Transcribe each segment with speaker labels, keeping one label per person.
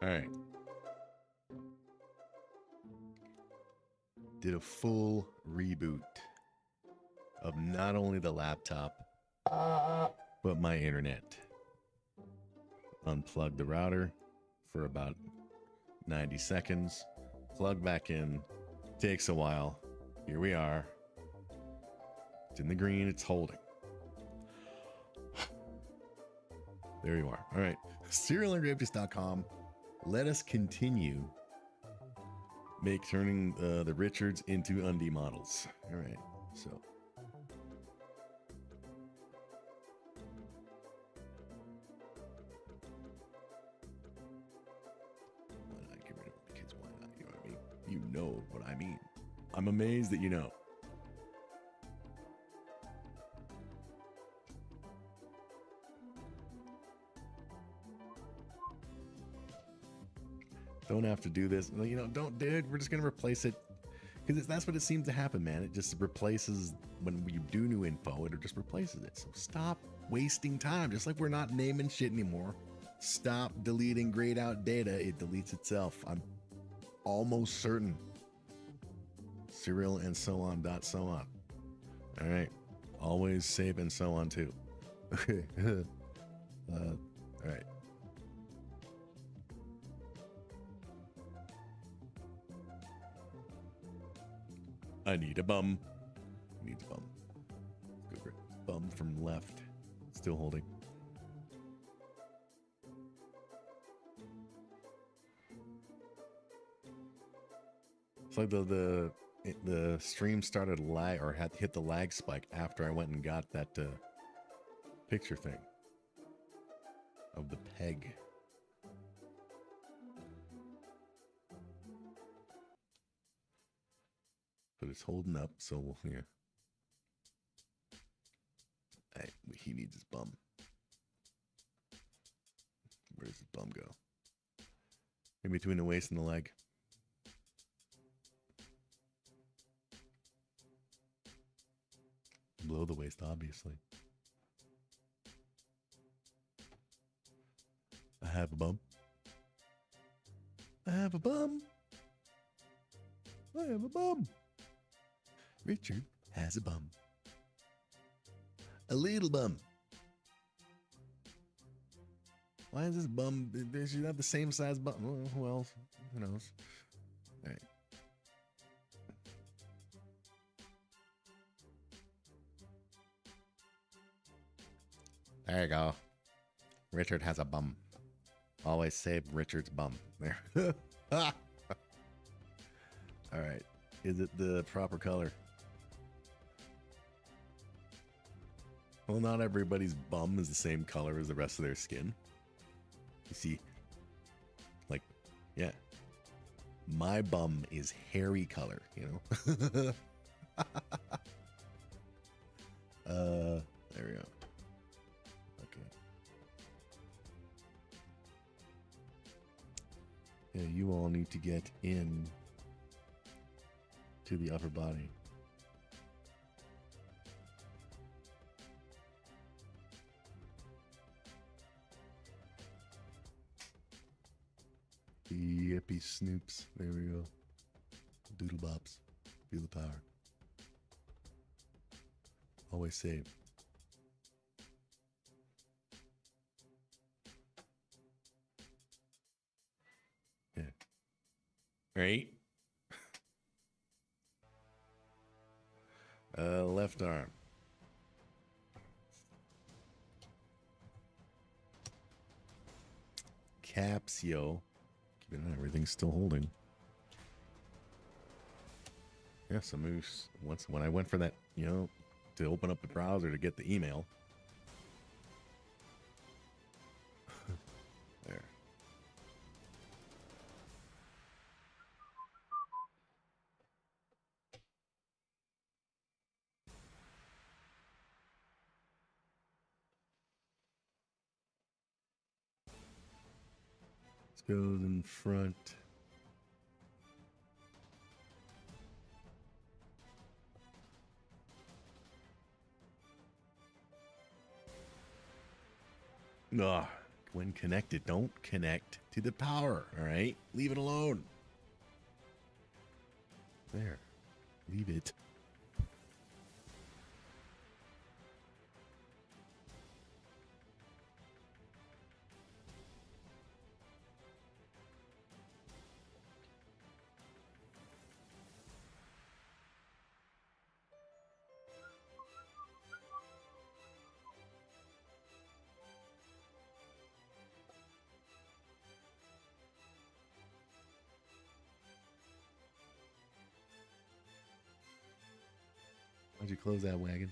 Speaker 1: All right. Did a full reboot of not only the laptop, but my internet. Unplugged the router for about 90 seconds. Plug back in. Takes a while. Here we are. It's in the green. It's holding. There you are. All right. SerialIngraves.com. Let us continue turning the Richards into undie models. All right. So. Why not get rid of them? Because why not? You know what I mean? You know what I mean. I'm amazed that you know. Don't have to do this. You know, don't, dude. We're just going to replace it. Because that's what it seems to happen, man. It just replaces, when you do new info, it just replaces it. So stop wasting time. Just like we're not naming shit anymore. Stop deleting grayed out data. It deletes itself. I'm almost certain. Serial and so on dot so on. All right. Always save and so on too. Okay. All right. I need a bum. Needs a bum. Go for it. Bum from left. Still holding. It's like the stream started lag, or had hit the lag spike after I went and got that picture thing of the peg. But it's holding up, so we'll hear. Hey, he needs his bum. Where does his bum go? In between the waist and the leg. Below the waist, obviously. I have a bum. I have a bum. I have a bum. Richard has a bum. A little bum. Why is this bum? They should have the same size bum. Well, who knows? All right. There you go. Richard has a bum. Always save Richard's bum. There. All right. Is it the proper color? Well, not everybody's bum is the same color as the rest of their skin. You see, like, yeah. My bum is hairy color, you know? There we go. Okay. Yeah, you all need to get in to the upper body. Yippee snoops. There we go. Doodle bops. Feel the power. Always save. Yeah. Right? Left arm. Capsio. Keep an eye, everything's still holding. Yeah, so moose. When I went for that, you know, to open up the browser to get the email. There. This goes in front. Ugh. When connected, don't connect to the power, all right? Leave it alone. There. Leave it. Why'd you close that wagon?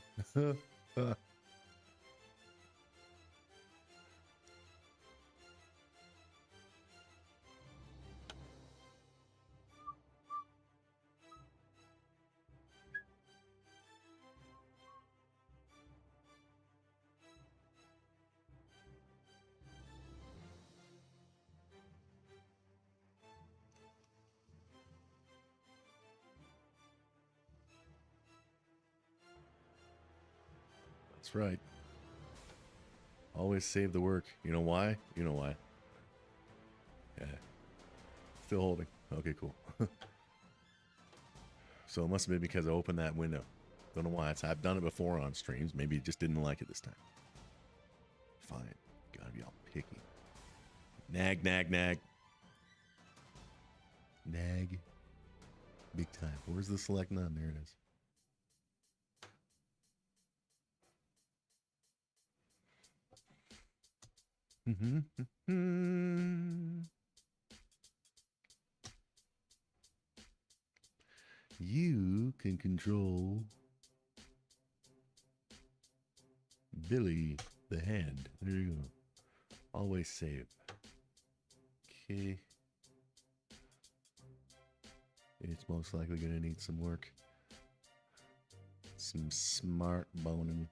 Speaker 1: That's right. Always save the work. You know why? You know why. Yeah. Still holding. Okay, cool. So it must have been because I opened that window. Don't know why. I've done it before on streams. Maybe you just didn't like it this time. Fine. Gotta be all picky. Nag, nag, nag. Nag. Big time. Where's the select none? There it is. You can control Billy the hand. There you go. Always save. Okay. It's most likely going to need some work. Some smart boning.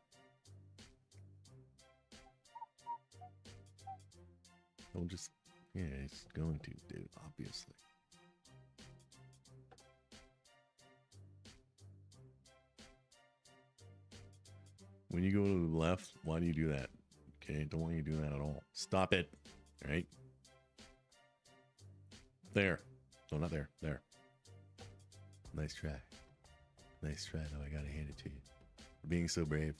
Speaker 1: Don't just... Yeah, it's going to, dude, obviously. When you go to the left, why do you do that? Okay, don't want you to do that at all. Stop it. All right? There. No, not there. There. Nice try. Nice try, though. I gotta hand it to you. For being so brave.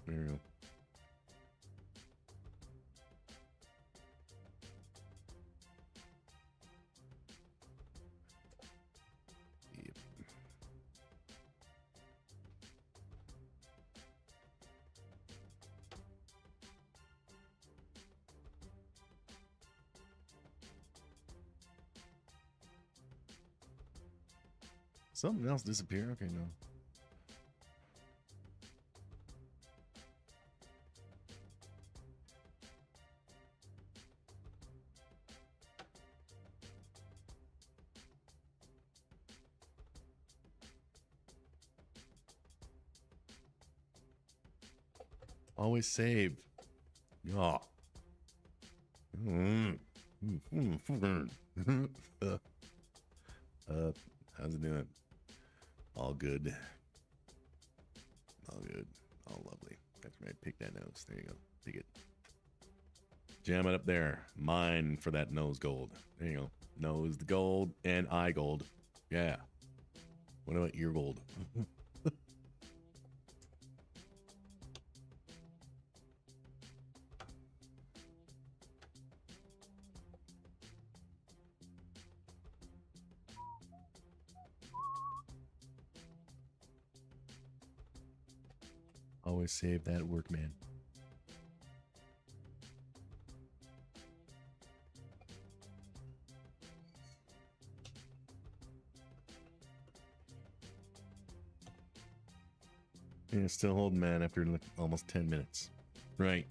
Speaker 1: There we go. Yep. Something else disappear? Okay, no. Always save. Yeah. How's it doing? All good. All good. All lovely. That's right. Pick that nose. There you go. Pick it. Jam it up there. Mine for that nose gold. There you go. Nose the gold and eye gold. Yeah. What about ear gold? Always save that work, man. Yeah, still holding, man, after almost 10 minutes. Right.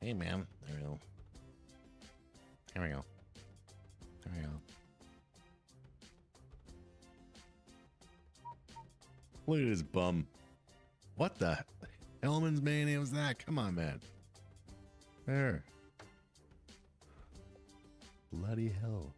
Speaker 1: Hey, man. There we go. There we go. There we go. Look at his bum. What the Hellman's mayonnaise was that? Come on, man. There. Bloody hell.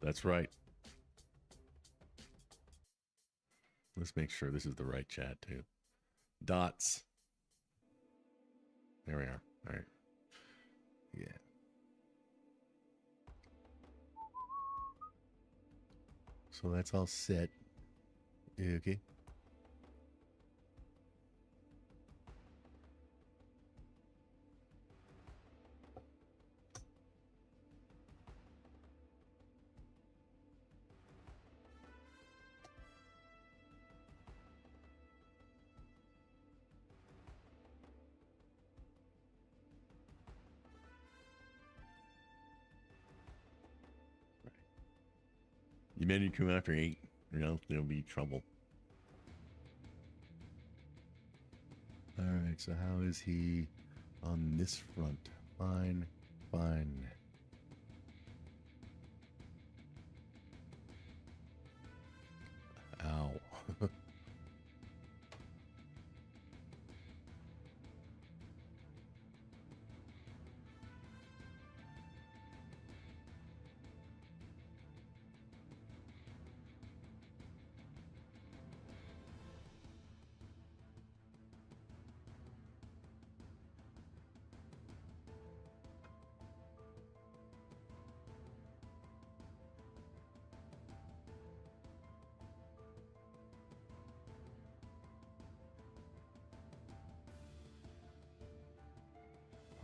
Speaker 1: That's right. Let's make sure this is the right chat, too. Dots. There we are. All right. Yeah. So that's all set. Okay. You made you come after 8. You know, there'll be trouble. Alright, so how is he on this front? Fine, fine. Ow.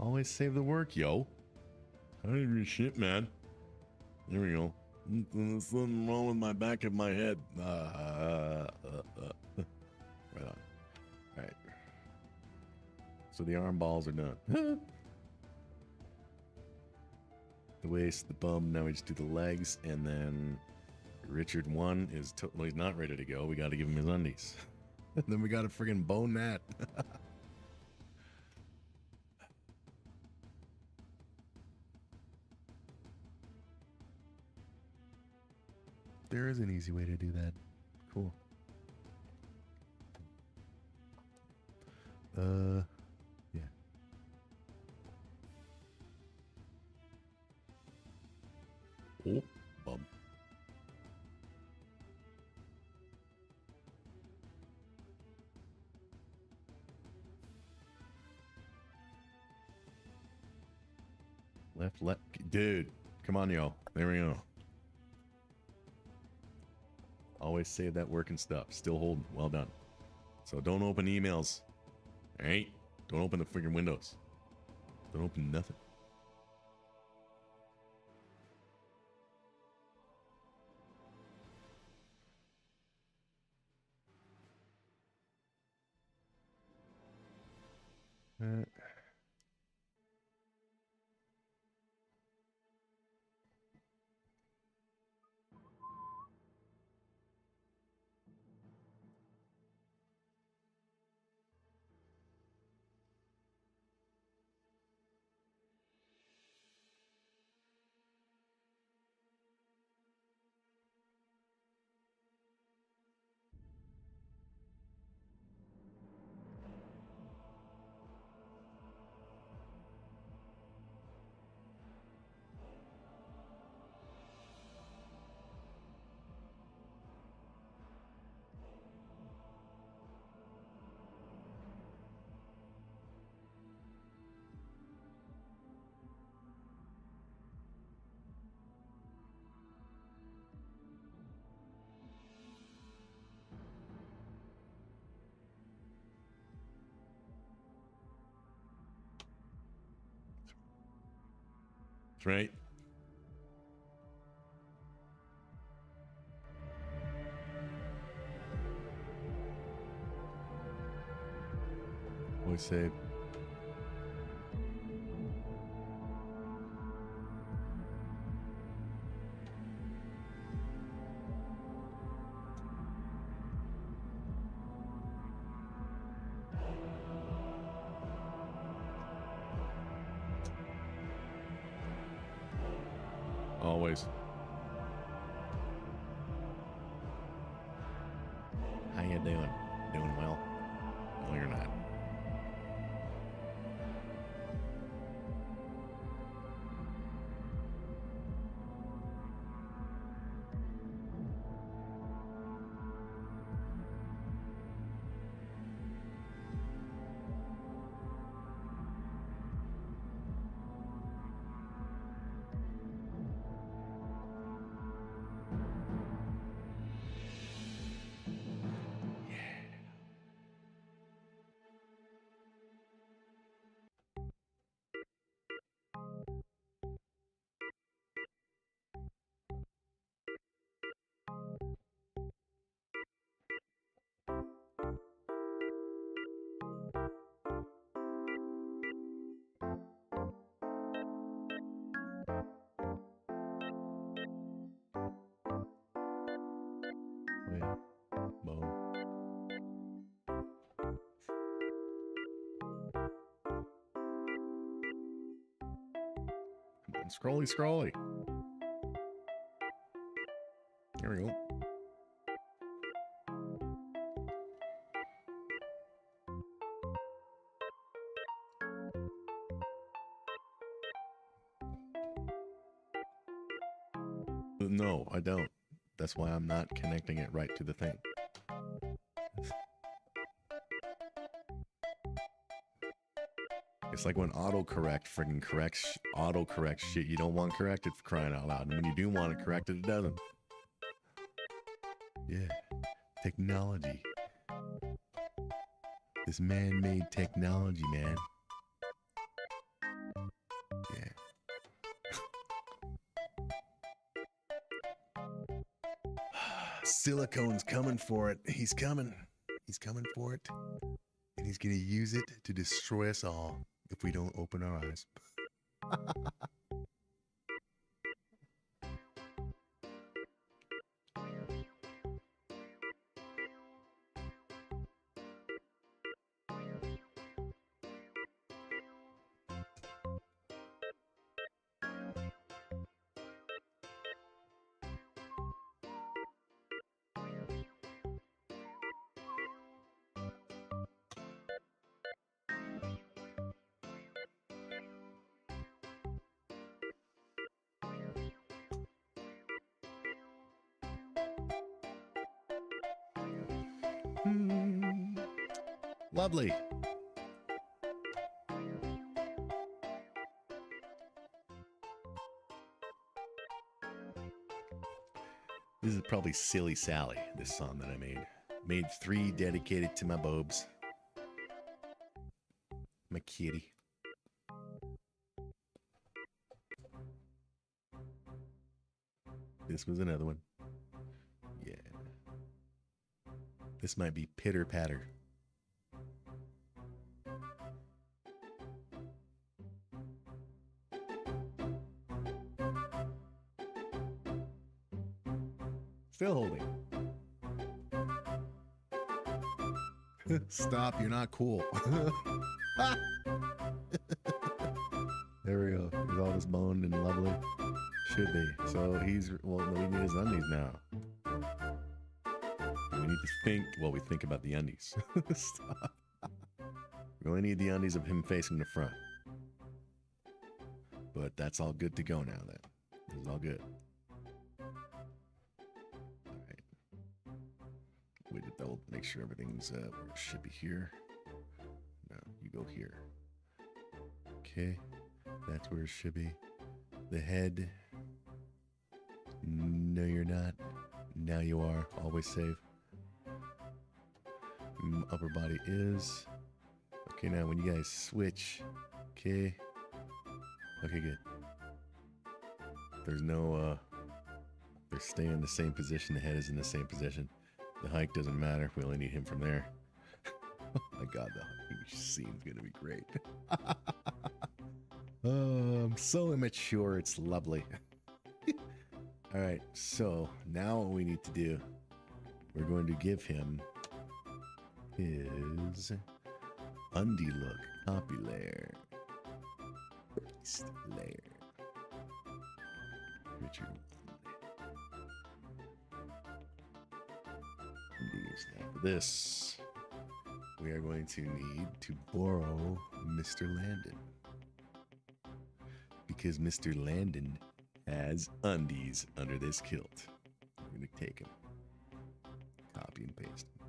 Speaker 1: Always save the work, yo. I don't even shit, man. There we go. There's something wrong with my back of my head. Right on. Alright. So the arm balls are done. The waist, the bum, now we just do the legs, and then Richard 1 is totally not ready to go. We gotta give him his undies. And then we gotta friggin' bone that. There is an easy way to do that. Cool. Yeah. Oh, bum. Left. Dude, come on, yo. There we go. Always save that working stuff. Still holding. Well done. So don't open emails. Alright? Don't open the freaking windows. Don't open nothing. That's right. Always save. Always. How you doing? Doing well? No, you're not. Wait. Boom. Come on, scrolly, scrolly. There we go. No, I don't. That's why I'm not connecting it right to the thing. It's like when autocorrect friggin' corrects autocorrect shit you don't want corrected, for crying out loud. And when you do want it corrected, it doesn't. Yeah. Technology. This man-made technology, man. Yeah. Silicone's coming for it. He's coming. He's coming for it. And he's gonna use it to destroy us all if we don't open our eyes. Lovely. This is probably Silly Sally, this song that I made. Made 3 dedicated to my bobs. My kitty. This was another one. Yeah. This might be Pitter Patter. Still holding. Stop, you're not cool. There we go. He's all just boned and lovely. Should be. So he's, well, we need his undies now. We need to think, well, we think about the undies. Stop. We only need the undies of him facing the front. But that's all good to go now then. This is all good. We did double make sure everything's where it should be here. No, you go here. Okay, that's where it should be. The head. No, you're not. Now you are. Always safe. Upper body is. Okay, now when you guys switch. Okay. Okay, good. There's no, they're staying in the same position. The head is in the same position. The hike doesn't matter. We only need him from there. Oh my god, the hiking scene's gonna be great. Oh, I'm so immature. It's lovely. Alright, so now what we need to do, we're going to give him his undie look. Copy layer. Paste layer. Richard. Undies. Now for this, we are going to need to borrow Mr. Landon. Because Mr. Landon has undies under this kilt. We're going to take them. Copy and paste them.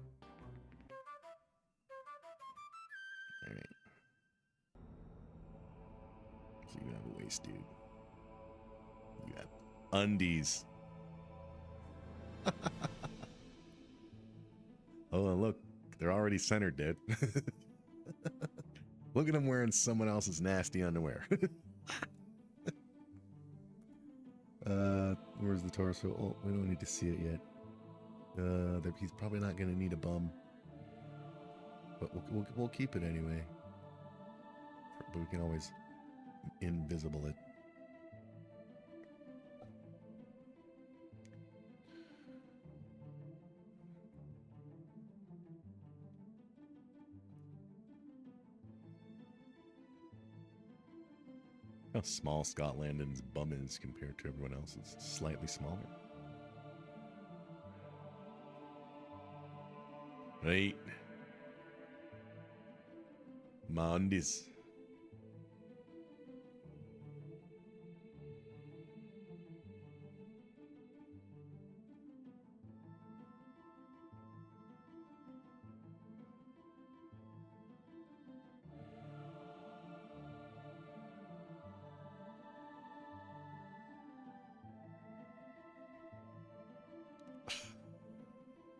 Speaker 1: Alright. So you have a waist, dude. You have undies. Oh, and look. They're already centered, dude. Look at him wearing someone else's nasty underwear. Where's the torso? Oh, we don't need to see it yet. He's probably not going to need a bum. But we'll keep it anyway. But we can always invisible it. How small Scott Landon's bum is compared to everyone else's. Slightly smaller. Right. My undies.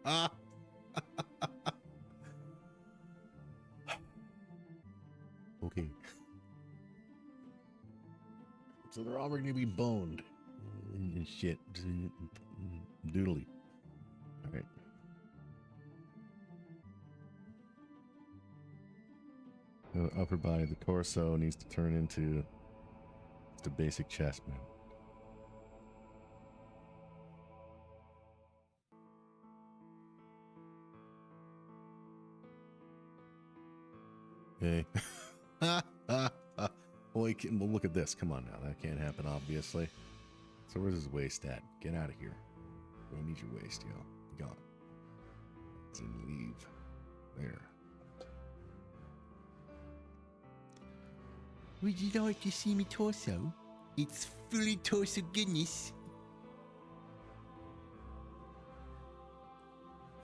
Speaker 1: Ah. Okay. So they're all going to be boned and shit. Doodly. All right. The upper body, the torso needs to turn into just a basic chest, man. Okay. Well, look at this. Come on now. That can't happen, obviously. So where's his waist at? Get out of here. We don't need your waist, yo. Be gone. Let's leave. There.
Speaker 2: Would you like to see me torso? It's fully torso goodness.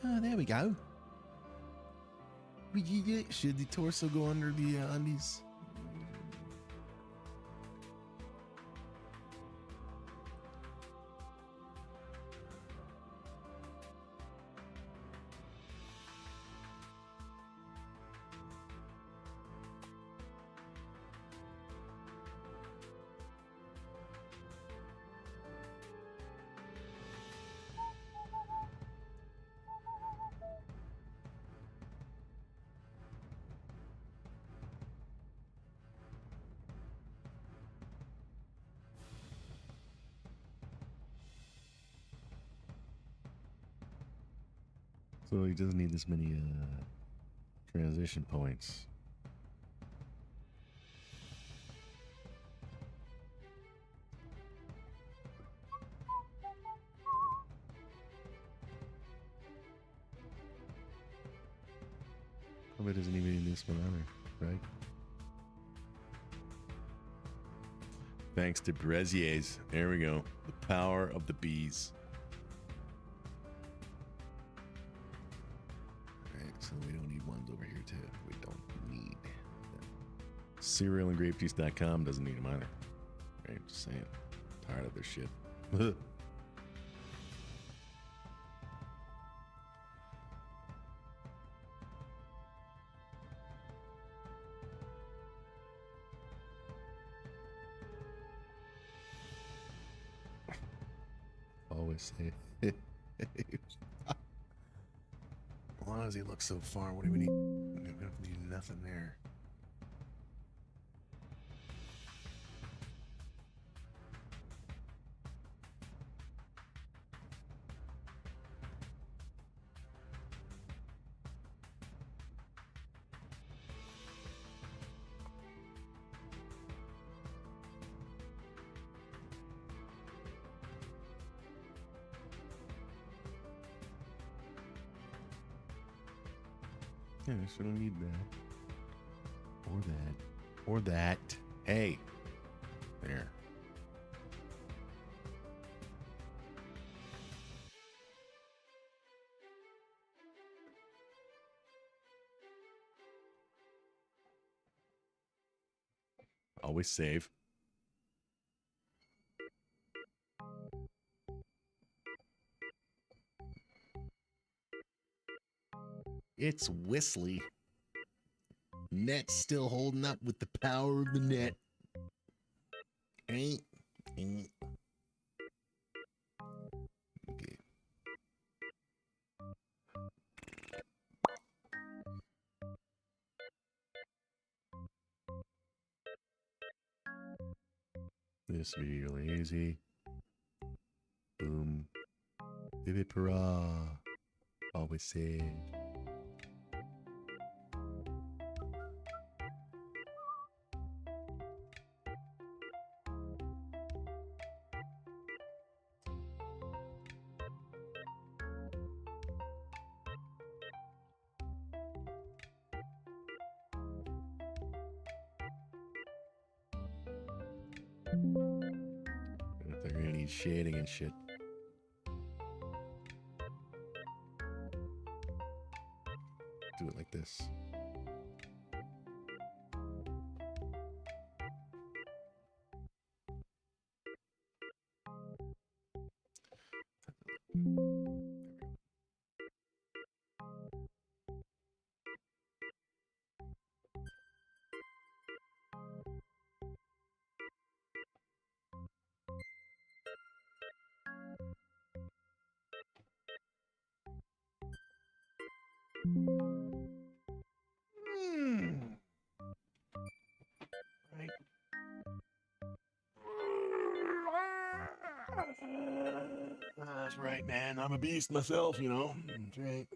Speaker 2: Oh, there we go.
Speaker 1: Should the torso go under the undies? So he doesn't need this many transition points. Probably doesn't even need this one either, right? Thanks to Brezier's. There we go. The power of the bees. So we don't need ones over here too. We don't need them. Cerealandgrapejuice.com doesn't need them either. Right? Just saying. Tired of their shit. Always say. Why does he look so far? What do we need? We don't need nothing there. Yeah, so we don't need that. Or that. Or that. Hey. There. Always save. It's Whistly. Net's still holding up with the power of the net. Ain't. Okay. This be lazy. Boom. Bibby para. Always save. They're gonna need shading and shit. Do it like this. Right. That's right, man. I'm a beast myself, you know. That's right.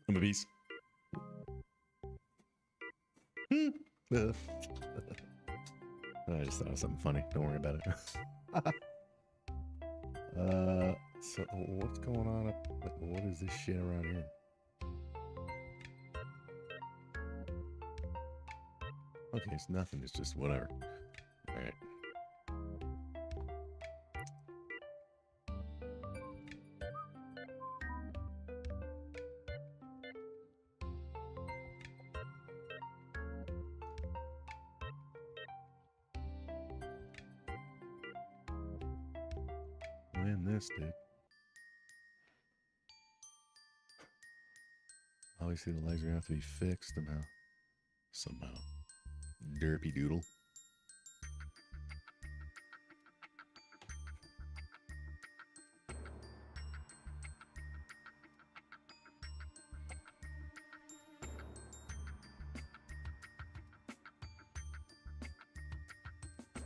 Speaker 1: I'm a beast. I just thought of something funny. Don't worry about it. So what's going on up? What is this shit around here? Okay, it's nothing. It's just whatever. All right. Win this, dude. Obviously, the legs are gonna have to be fixed somehow. Derpy doodle.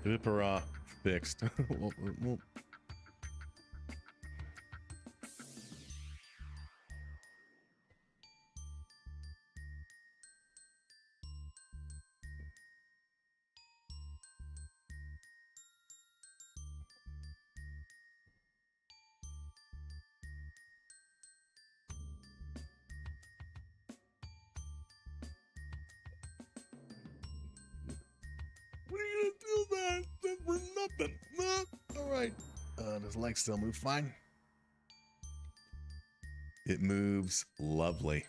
Speaker 1: Vipera fixed. well, what are you gonna do that for nothing? All right. Does leg still move fine? It moves lovely.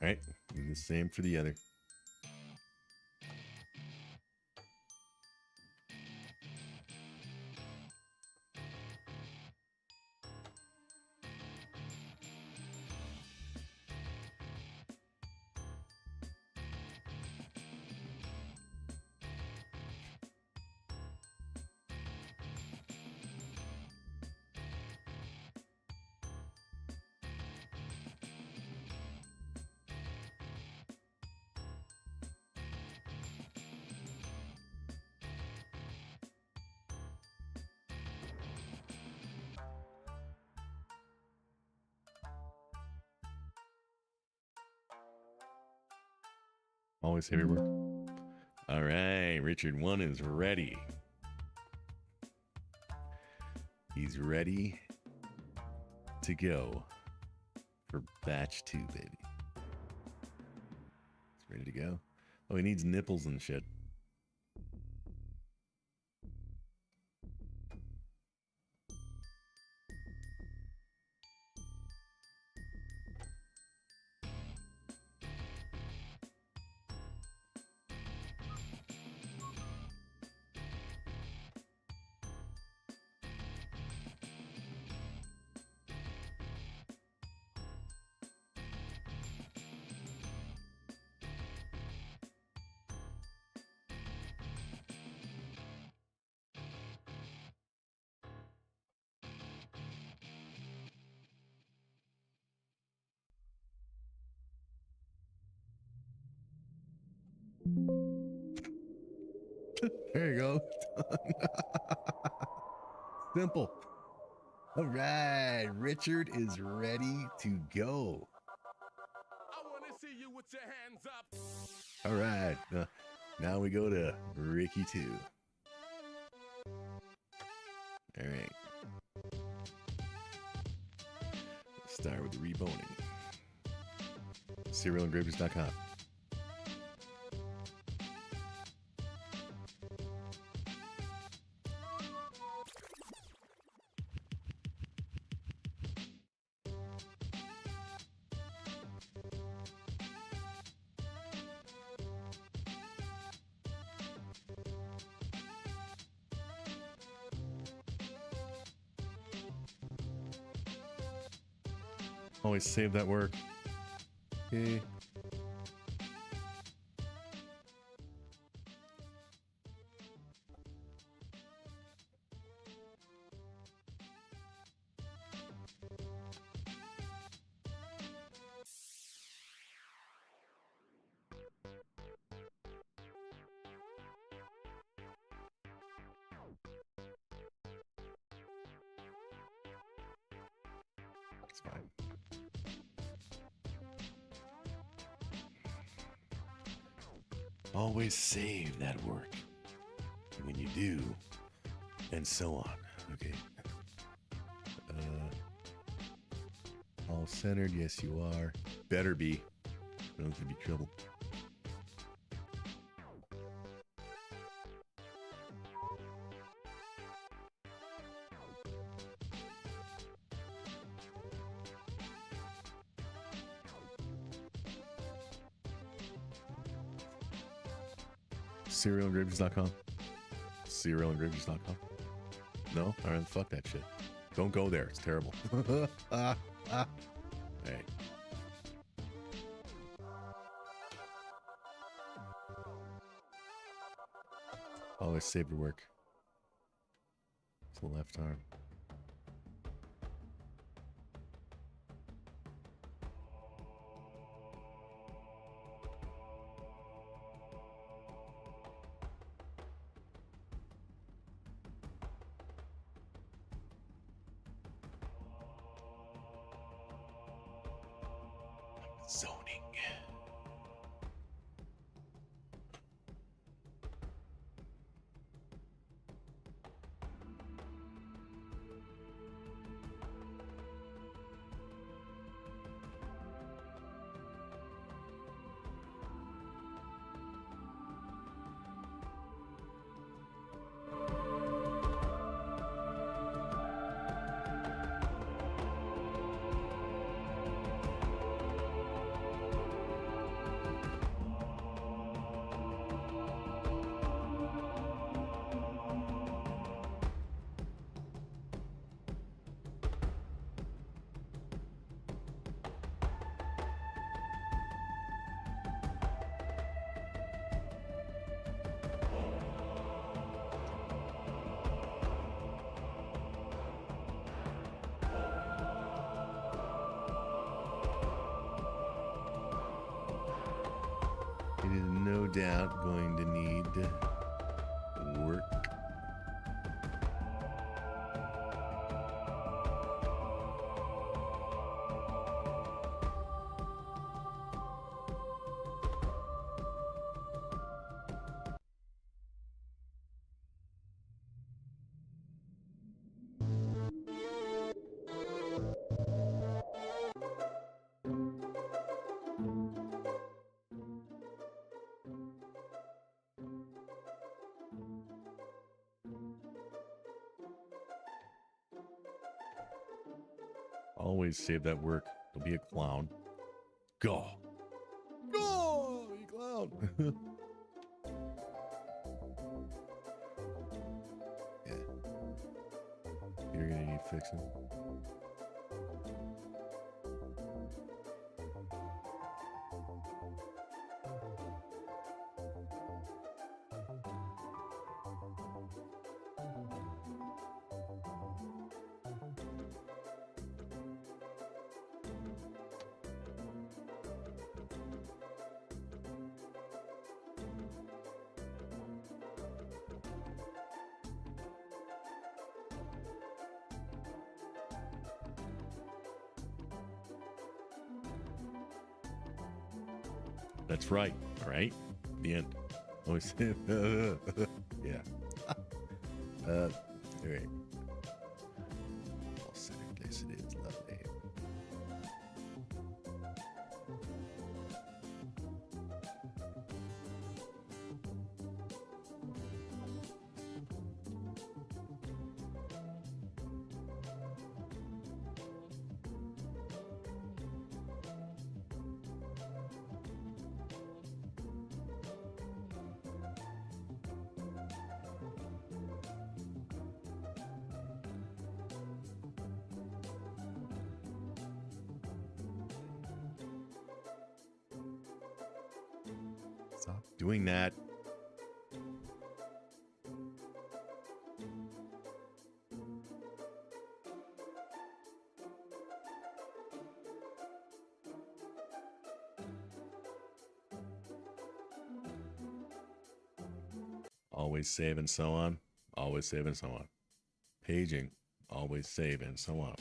Speaker 1: All right. Do the same for the other. Always save your work. All right, Richard 1 is ready. He's ready to go for batch 2, baby. He's ready to go. Oh, he needs nipples and shit. There you go. Simple. All right, Richard is ready to go.
Speaker 3: I want to see you with your hands up.
Speaker 1: All right, now we go to Ricky 2. All right. Let's start with the reboning. CerealEngravers.com. Always save that work. Okay. It's fine. Always save that work when you do, and so on. Okay. All centered. Yes, you are. Better be. Or else there'll be trouble. CerealEngravers.com. CerealEngravers.com. No? All right, fuck that shit. Don't go there. It's terrible. Hey. Always save your work. It's the left arm. Zoning. It is no doubt going to need work. Always save that work. Don't be a clown. Go. Go, you clown. Yeah. You're gonna need fixing. That's right. All right. The end. Always. Yeah. All right. All set in place it is. Lovely. Stop doing that. Always save and so on. Always save and so on. Paging. Always save and so on.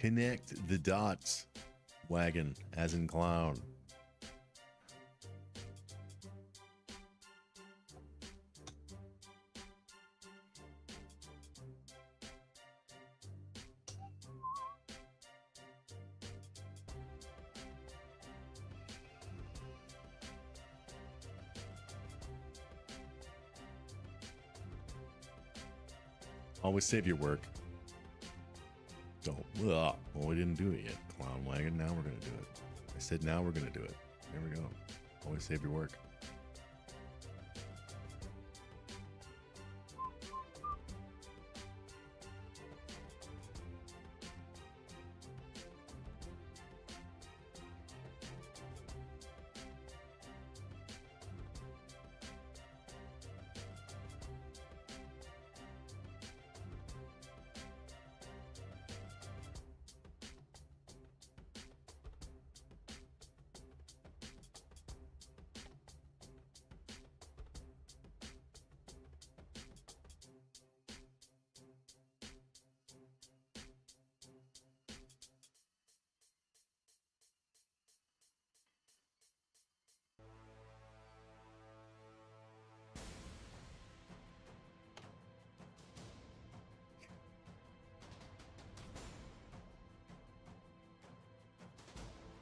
Speaker 1: Connect the dots. Wagon, as in clown. Always save your work. Don't. Well, we didn't do it yet. Clown wagon. Now we're going to do it. I said now we're going to do it. There we go. Always save your work.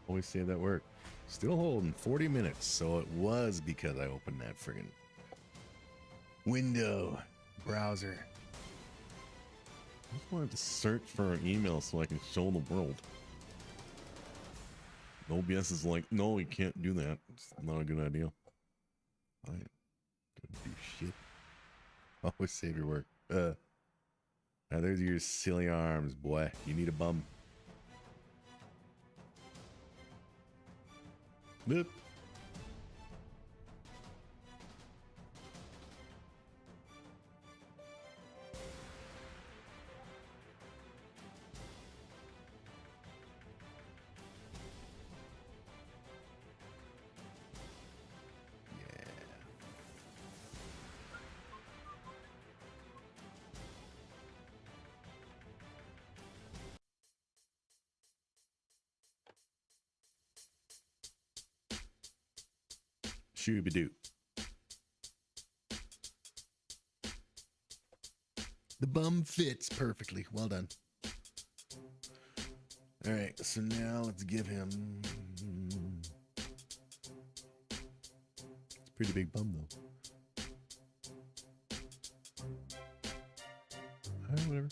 Speaker 1: Always save that work. Still holding 40 minutes, so it was because I opened that friggin' window browser. I just wanted to search for an email so I can show the world. OBS is like, no, you can't do that. It's not a good idea. I don't do shit. Always save your work. Now there's your silly arms, boy. You need a bum. Boop. Shooby-doo. The bum fits perfectly. Well done. All right, so now let's give him... It's a pretty big bum, though. All right, whatever.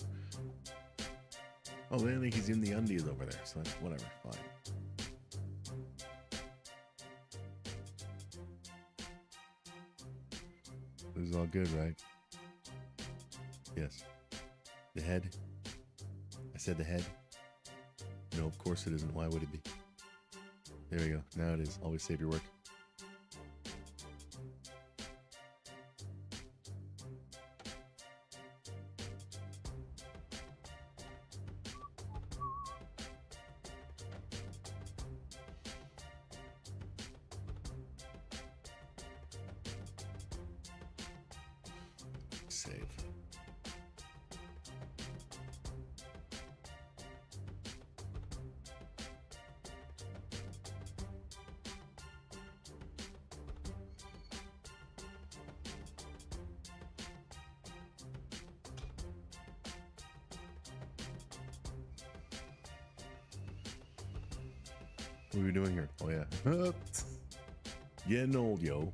Speaker 1: Oh, I think he's in the undies over there, so whatever, fine. This is all good, right? Yes. The head? I said the head? No, of course it isn't. Why would it be? There we go. Now it is. Always save your work. Save. What are we doing here? Oh, yeah. Getting old, yo.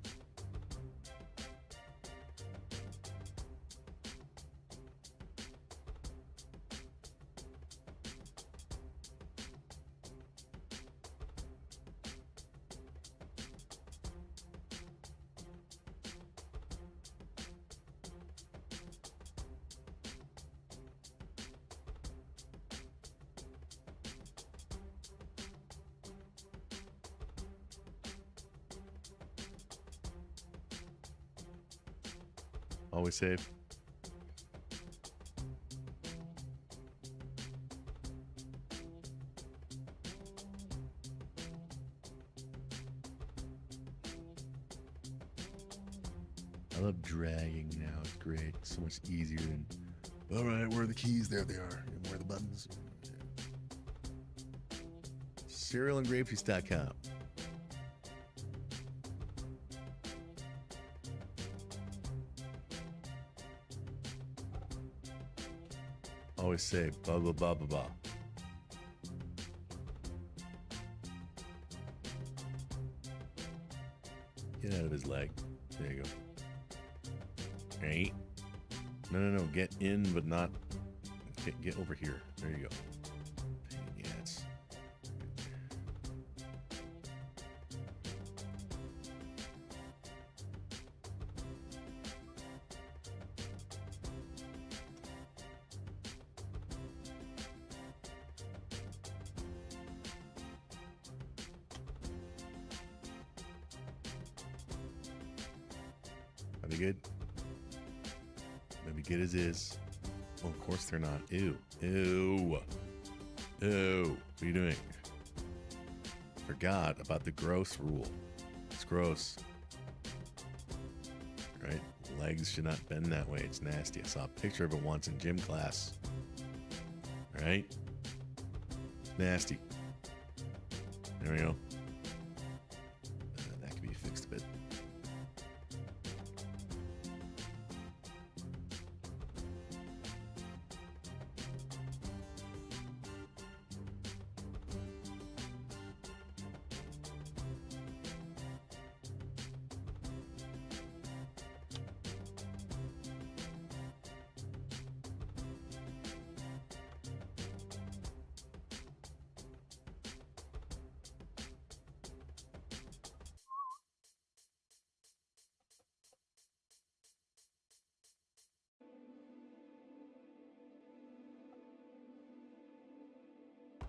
Speaker 1: Always save. I love dragging now. It's great. So much easier than, all right, where are the keys? There they are. And where are the buttons? Cerealandgrapefeast.com. Always say blah, blah, blah, blah, blah. Get out of his leg. There you go. Right? No. Get in, but not... Get over here. There you go. Yes. Are they good? Maybe good as is. Oh, of course they're not. Ew. Ew. Ew. What are you doing? Forgot about the gross rule. It's gross. Right? Legs should not bend that way. It's nasty. I saw a picture of it once in gym class. Right? Nasty. There we go. That could be fixed a bit.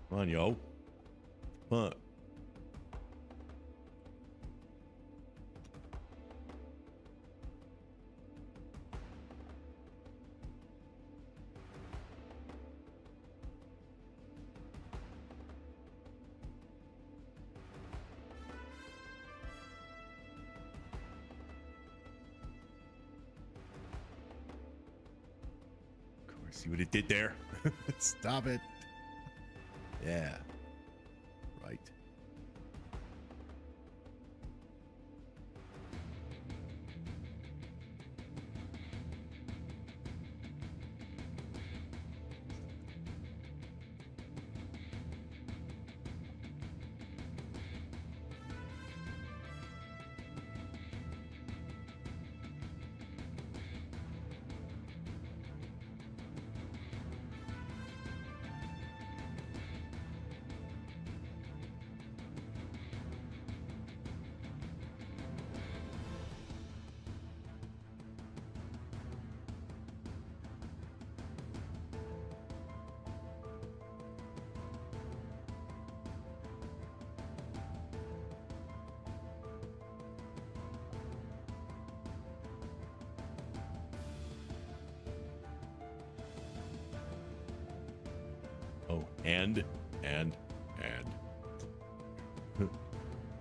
Speaker 1: Come on, yo. Come on. Of course, see what it did there? Stop it. Yeah. Right. And.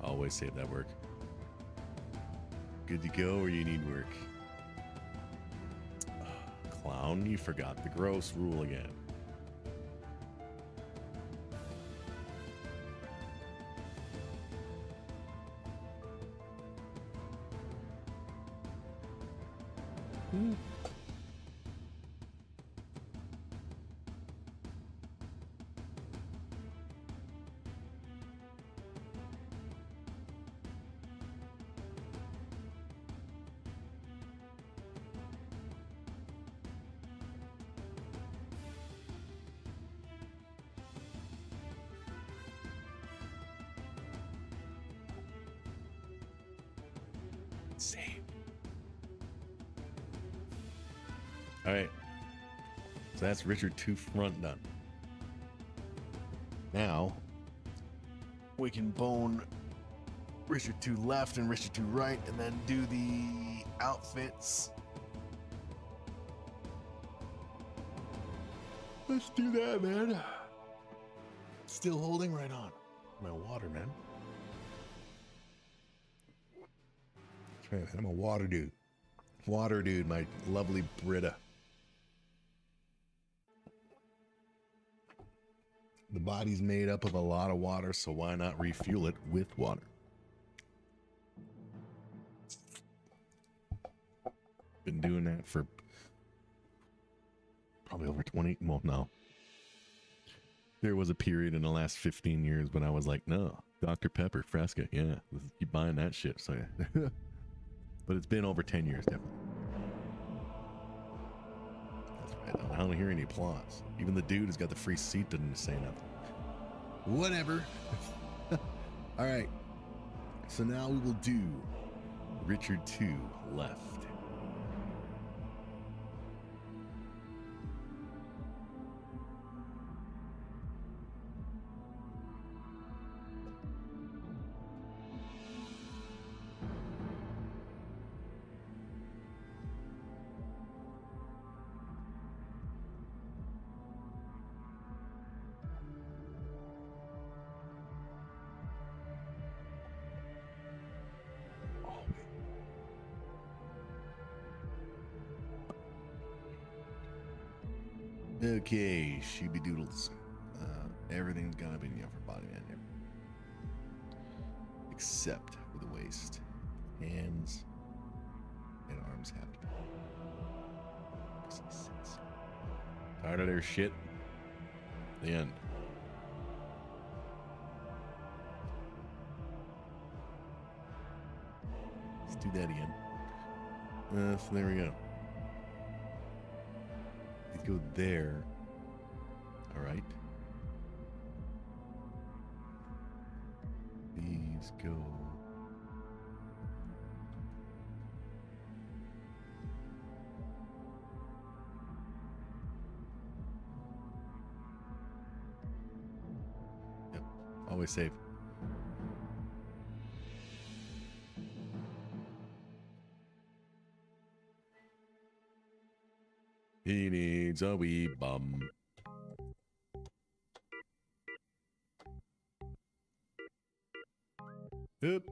Speaker 1: Always save that work. Good to go, or you need work? Clown, you forgot the gross rule again. Save. All right. So that's Richard 2 front done. Now we can bone Richard 2 left and Richard 2 right, and then do the outfits. Let's do that, man. Still holding right on. My water, man. That's right, man. I'm a water dude. Water dude, my lovely Brita. The body's made up of a lot of water, so why not refuel it with water? Been doing that for probably over 20. Well, no. There was a period in the last 15 years when I was like, no, Dr. Pepper, Fresca, yeah, keep buying that shit. So yeah. But it's been over 10 years, definitely. That's right. I don't hear any applause. Even the dude who's got the free seat didn't say nothing. Whatever. All right. So now we will do Richard 2 left. Okay, shooby doodles. Everything's gonna be in the upper body and everything. Except for the waist. Hands and arms have to be. Tired of their shit? The end. Let's do that again. So there we go. Go there. All right. These go. Yep. Always save. He needs a wee bum. Yep.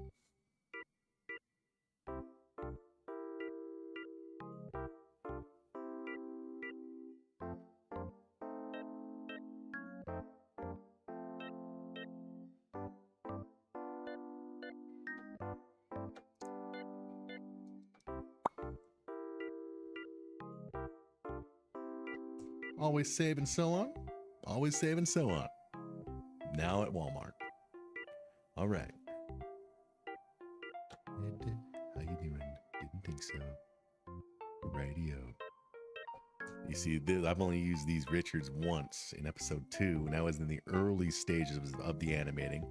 Speaker 1: Always save and so on. Always save and so on. Now at Walmart. All right. Ed, how you doing? Didn't think so. Radio. You see, I've only used these Richards once in episode 2, and I was in the early stages of the animating.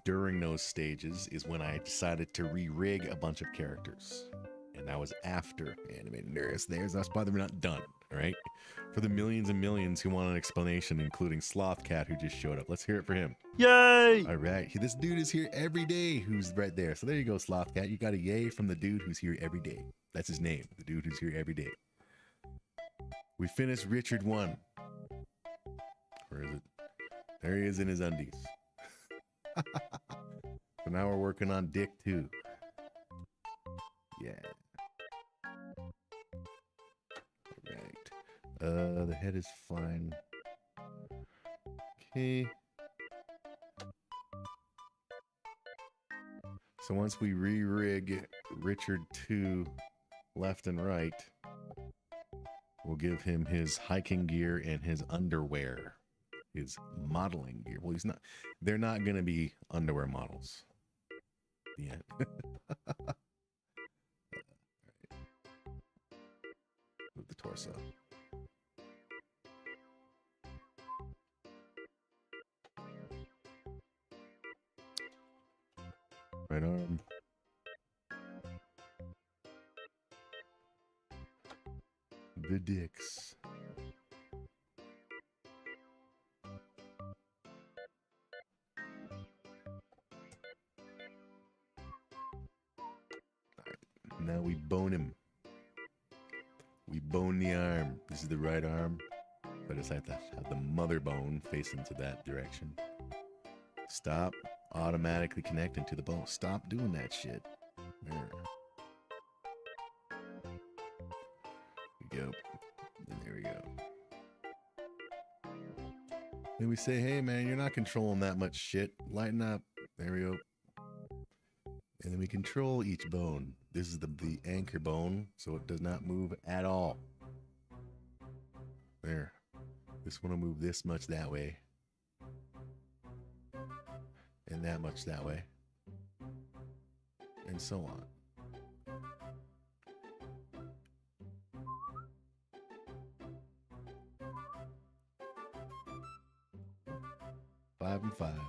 Speaker 1: During those stages is when I decided to re-rig a bunch of characters. And that was after animating. That's why they're not done, all right? For the millions and millions who want an explanation, including Sloth Cat, who just showed up. Let's hear it for him.
Speaker 2: Yay!
Speaker 1: All right. This dude is here every day who's right there. So there you go, Sloth Cat. You got a yay from the dude who's here every day. That's his name, the dude who's here every day. We finished Richard 1. Where is it? There he is in his undies. So now we're working on dick too. Yeah. Alright. The head is fine. Okay. So once we re-rig Richard 2 left and right, we'll give him his hiking gear and his underwear. His modeling gear. Well, he's not. They're not going to be underwear models. Yeah. Move the torso. Right arm. The dicks. Now we bone him. We bone the arm. This is the right arm. But it's have to have the mother bone facing to that direction. Stop automatically connecting to the bone. Stop doing that shit. There. We go. And there we go. Then we say, hey man, you're not controlling that much shit. Lighten up. There we go. And then we control each bone. This is the anchor bone, so it does not move at all. There. This one will move this much that way. And that much that way. And so on. Five and five.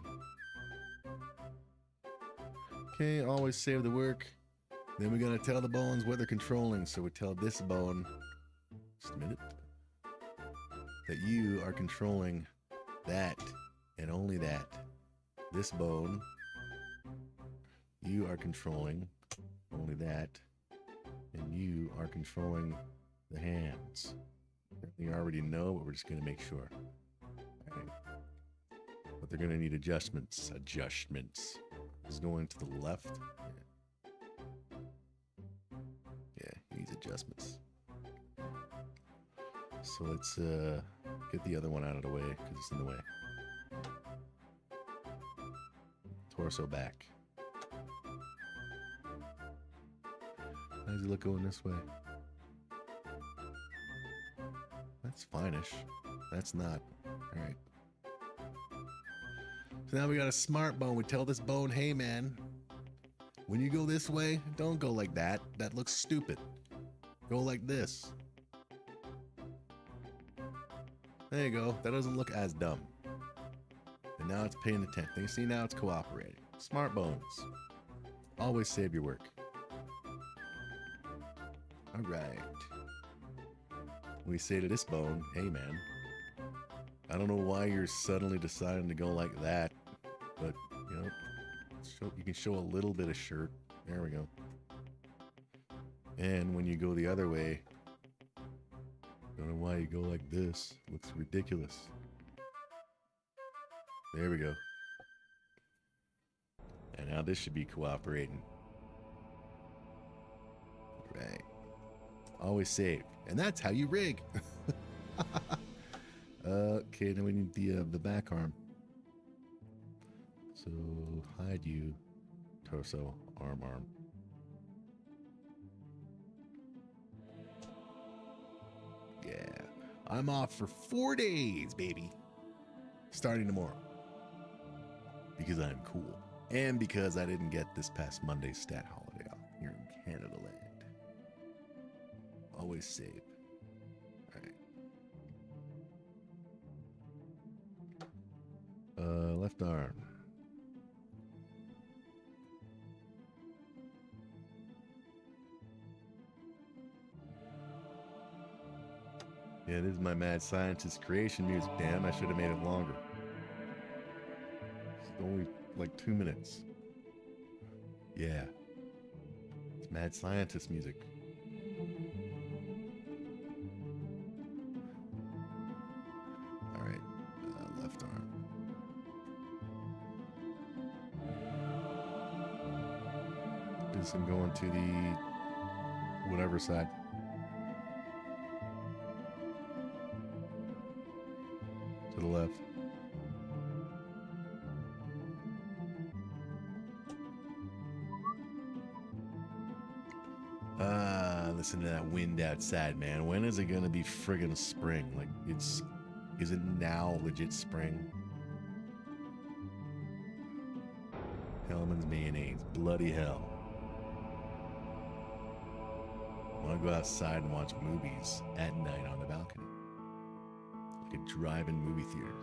Speaker 1: Okay, always save the work. Then we're gonna tell the bones what they're controlling. So we tell this bone, just a minute, that you are controlling that and only that. This bone, you are controlling only that, and you are controlling the hands. You already know, but we're just gonna make sure. All right. But they're gonna need adjustments. Adjustments. Is going to the left. Yeah, he needs adjustments. So let's get the other one out of the way because it's in the way. Torso back. How does he look going this way? That's fine-ish. That's not. All right. So now we got a smart bone. We tell this bone, hey man, when you go this way, don't go like that. That looks stupid. Go like this. There you go. That doesn't look as dumb. And now it's paying attention. You see, now it's cooperating. Smart bones. Always save your work. All right. We say to this bone, hey man, I don't know why you're suddenly deciding to go like that, but, you know, you can show a little bit of shirt. There we go. And when you go the other way, don't know why you go like this. Looks ridiculous. There we go. And now this should be cooperating. Right. Always save. And that's how you rig. Okay, then we need the back arm. So hide you, torso, arm. Yeah, I'm off for 4 days, baby. Starting tomorrow. Because I'm cool. And because I didn't get this past Monday's stat holiday off here in Canada land. Always save. Left arm. Yeah, this is my mad scientist creation music. Damn, I should have made it longer. It's only like 2 minutes. Yeah. It's mad scientist music. All right, left arm. Galactus and going to the whatever side. To the left. Listen to that wind outside, man. When is it gonna be friggin' spring? Like, is it now legit spring? Hellman's mayonnaise. Bloody hell. I wanna go outside and watch movies at night on the balcony. Like a drive-in movie theater.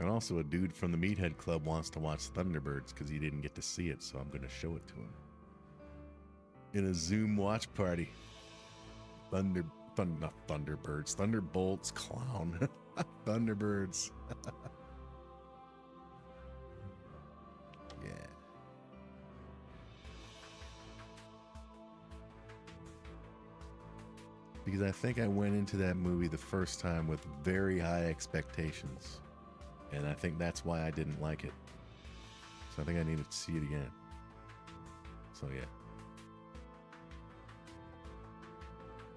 Speaker 1: And also a dude from the Meathead Club wants to watch Thunderbirds because he didn't get to see it, so I'm going to show it to him. In a Zoom watch party. Not Thunderbirds. Thunderbolts, clown. Thunderbirds. Yeah. Because I think I went into that movie the first time with very high expectations. And I think that's why I didn't like it. So I think I need to see it again. So yeah.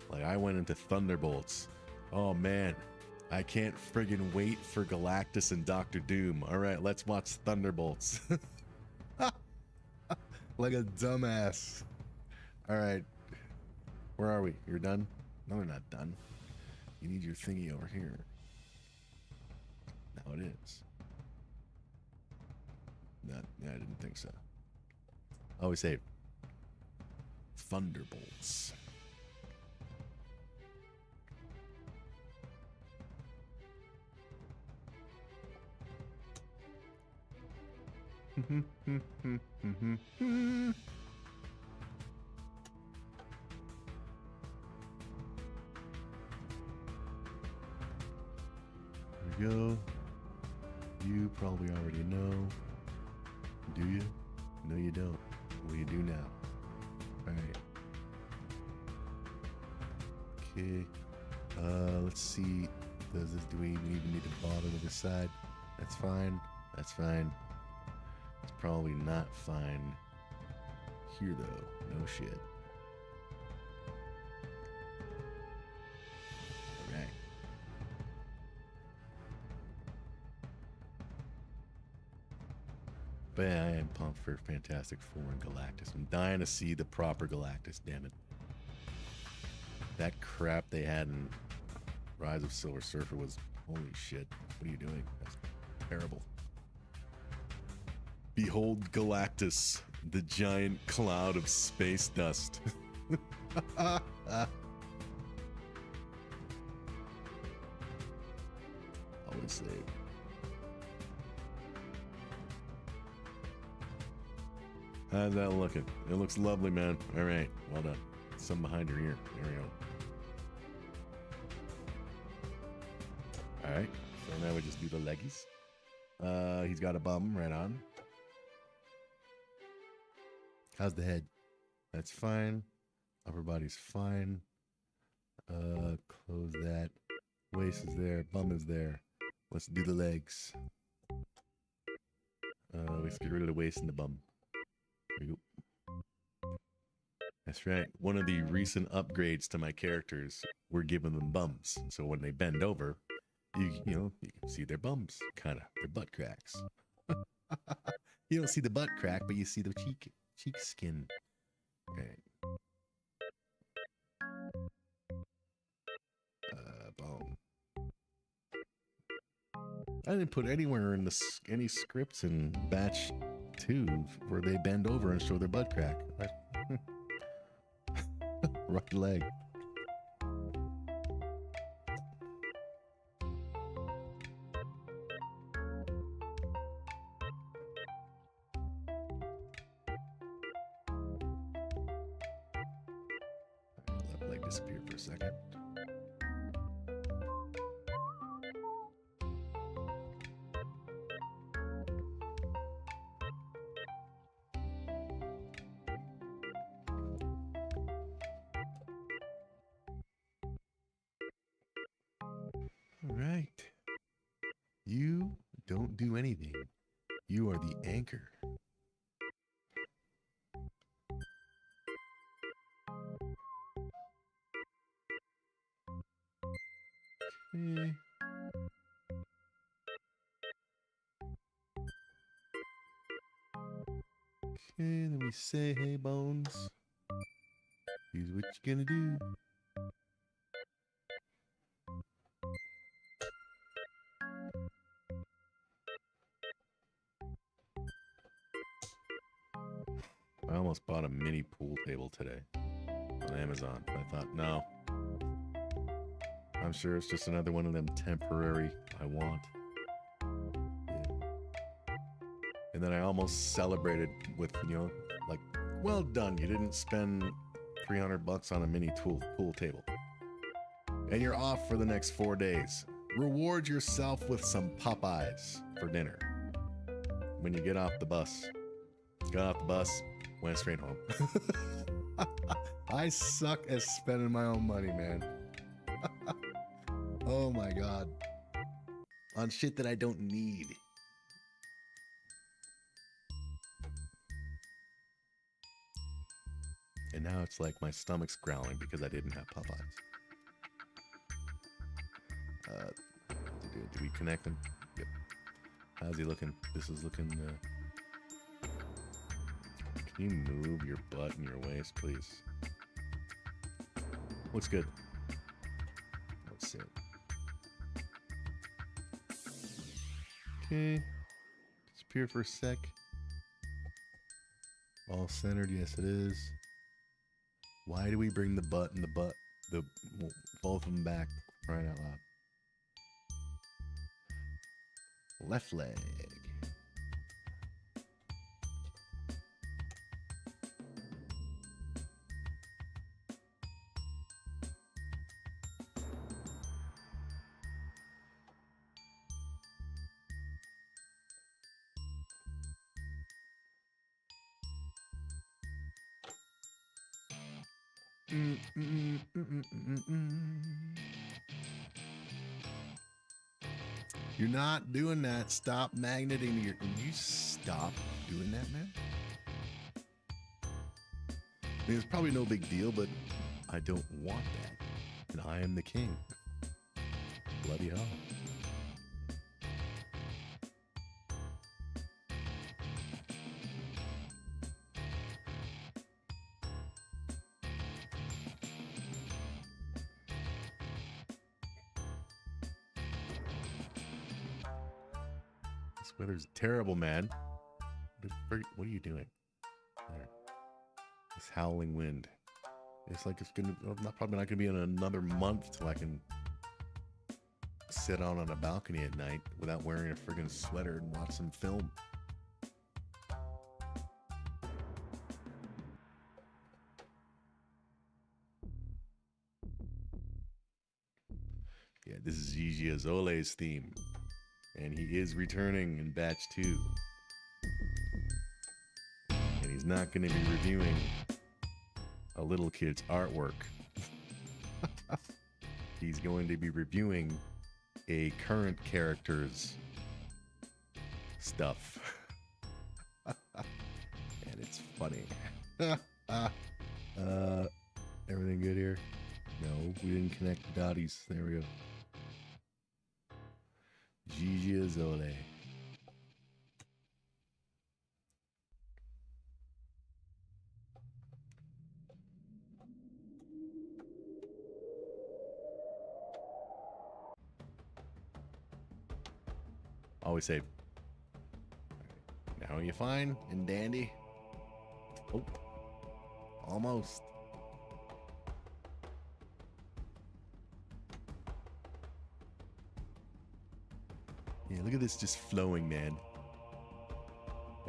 Speaker 1: Like I went into Thunderbolts. Oh man, I can't friggin' wait for Galactus and Doctor Doom. All right, let's watch Thunderbolts. Like a dumbass. All right, where are we? You're done? No, we're not done. You need your thingy over here. Now it is. Yeah, I didn't think so. I always say Thunderbolts. There we go. You probably already know. Do you? No, you don't. Well, you do now. Alright. Okay. Let's see. Do we even need the bottom of the side? That's fine. That's fine. It's probably not fine here, though. No shit. Alright. But yeah, I am pumped for Fantastic Four and Galactus. I'm dying to see the proper Galactus, damn it. That crap they had in Rise of Silver Surfer was, holy shit, what are you doing? That's terrible. Behold Galactus, the giant cloud of space dust. Always say it. How's that looking? It looks lovely, man. All right, well done. Some behind your ear. There we go. All right, so now we just do the leggies. He's got a bum right on. How's the head? That's fine. Upper body's fine. Close that. Waist is there. Bum is there. Let's do the legs. Let's get rid of the waist and the bum. There we go. That's right. One of the recent upgrades to my characters, we're giving them bums. So when they bend over, you can see their bums, kind of their butt cracks. You don't see the butt crack, but you see the cheek skin. Okay. Boom. I didn't put anywhere in any scripts in batch 2 where they bend over and show their butt crack. Right leg. Left leg disappeared for a second. All right. You don't do anything. You are the anchor. Okay. Okay, then we say, hey, Bones. Here's what you're gonna do. I almost bought a mini pool table today on Amazon. I thought, no. I'm sure it's just another one of them temporary I want. Yeah. And then I almost celebrated with, you know, like, well done. You didn't spend $300 on a mini pool table. And you're off for the next 4 days. Reward yourself with some Popeyes for dinner. When you get off the bus. Got off the bus, went straight home. I suck at spending my own money, man. Oh my God. On shit that I don't need. And now it's like my stomach's growling because I didn't have Popeyes. Did we connect him? Yep. How's he looking? This is looking... Can you move your butt and your waist, please? Looks good. Let's see. Okay. Disappear for a sec. All centered, yes it is. Why do we bring the butt and both of them back? Crying out loud. Left leg. You're not doing that. Stop magneting your... You stop doing that, man? I mean, it's probably no big deal, but I don't want that. And I am the king. Bloody hell. This weather's terrible, man. What are you doing? There. This howling wind. It's like it's gonna probably not gonna be in another month till I can sit out on a balcony at night without wearing a friggin' sweater and watch some film. Yeah, this is Gigi Azole's theme. And he is returning in batch 2. And he's not going to be reviewing a little kid's artwork. He's going to be reviewing a current character's stuff. And it's funny. Everything good here? No, we didn't connect the dotties. There we go. Gigi Azole. Always save. Now are you fine and dandy? Oh, almost. Yeah, look at this just flowing, man.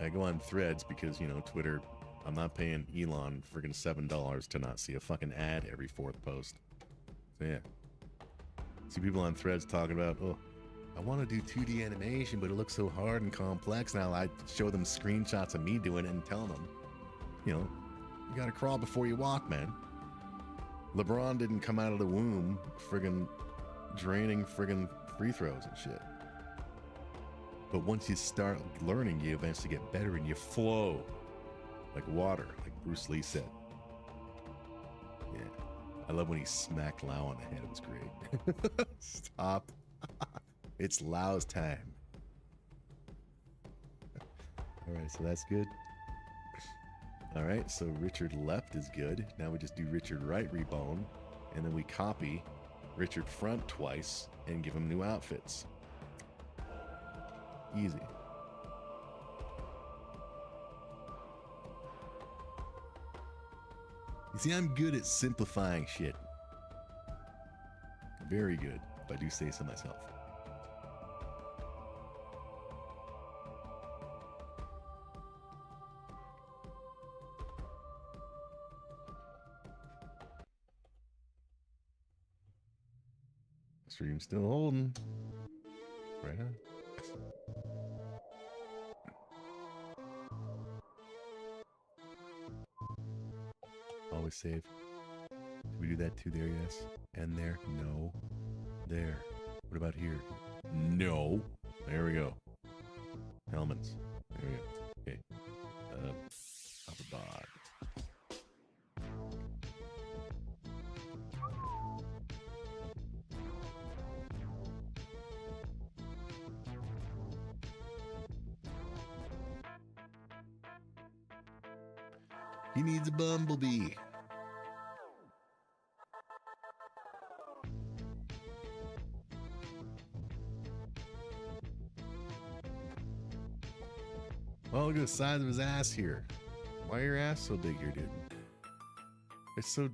Speaker 1: I go on Threads because, you know, Twitter, I'm not paying Elon friggin' $7 to not see a fucking ad every 4th post. So yeah. See people on Threads talking about, oh, I want to do 2D animation, but it looks so hard and complex. Now I show them screenshots of me doing it and telling them, you know, you gotta crawl before you walk, man. LeBron didn't come out of the womb friggin' draining friggin' free throws and shit. But once you start learning, you eventually get better and you flow like water, like Bruce Lee said. Yeah. I love when he smacked Lau on the head. It was great. Stop. It's Lau's time. All right, so that's good. All right, so Richard left is good. Now we just do Richard right rebone, and then we copy Richard front twice and give him new outfits. Easy. You see, I'm good at simplifying shit. Very good, if I do say so myself. Stream still holding. Right on. Always save. Did we do that too there? Yes. And there? No. There. What about here? No. There we go. Helmets. There we go. Okay. Upper bod. He needs a bumblebee. Well, look at the size of his ass here. Why are your ass so big here, dude? It's so...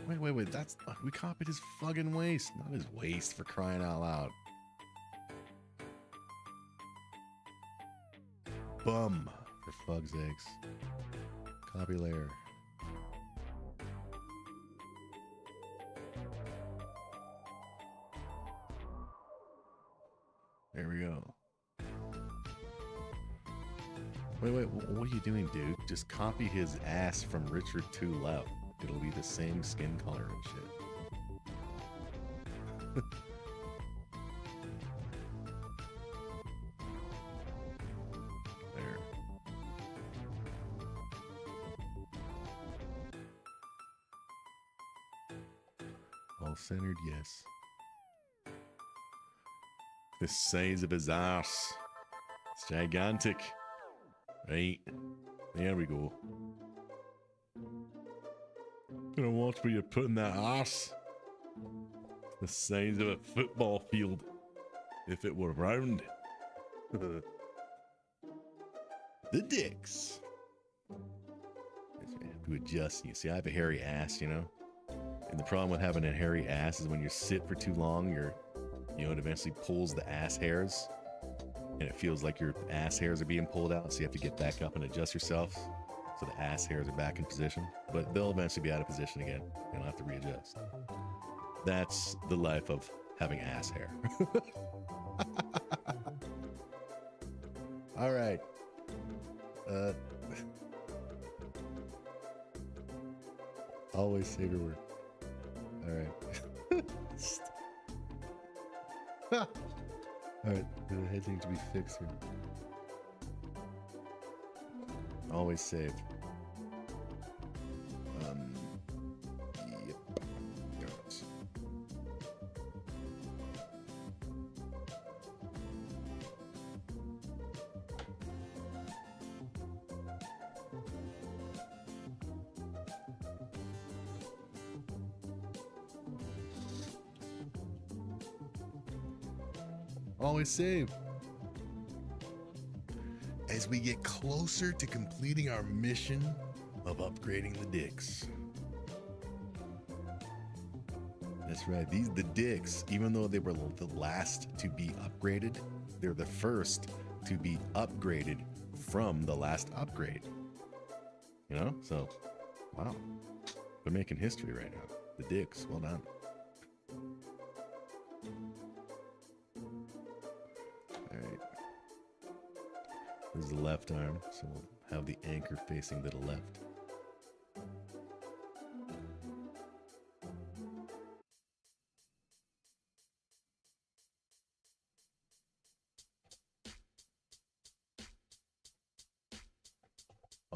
Speaker 1: Wait. That's... we copied his fucking waist. Not his waist, for crying out loud. Bum. For fug's eggs. Copy layer. There we go. Wait, what are you doing, dude? Just copy his ass from Richard 2 left. It'll be the same skin color and shit. There. All centered, yes. The size of his ass. It's gigantic. Right. There we go. Gonna watch where you're putting that ass. The size of a football field. If it were round. The dicks. I have to adjust. You see, I have a hairy ass, you know? And the problem with having a hairy ass is when you sit for too long, it eventually pulls the ass hairs. And it feels like your ass hairs are being pulled out, so you have to get back up and adjust yourself so the ass hairs are back in position. But they'll eventually be out of position again. You'll have to readjust. That's the life of having ass hair. All right. Always save your word. All right. Alright, the head needs to be fixed here. Always save. Yep. Got Always save. As we get closer to completing our mission of upgrading the dicks. That's right, the dicks, even though they were the last to be upgraded, they're the first to be upgraded from the last upgrade. You know? So, wow. They're making history right now. The dicks, well done. This is the left arm, so we'll have the anchor facing to the left.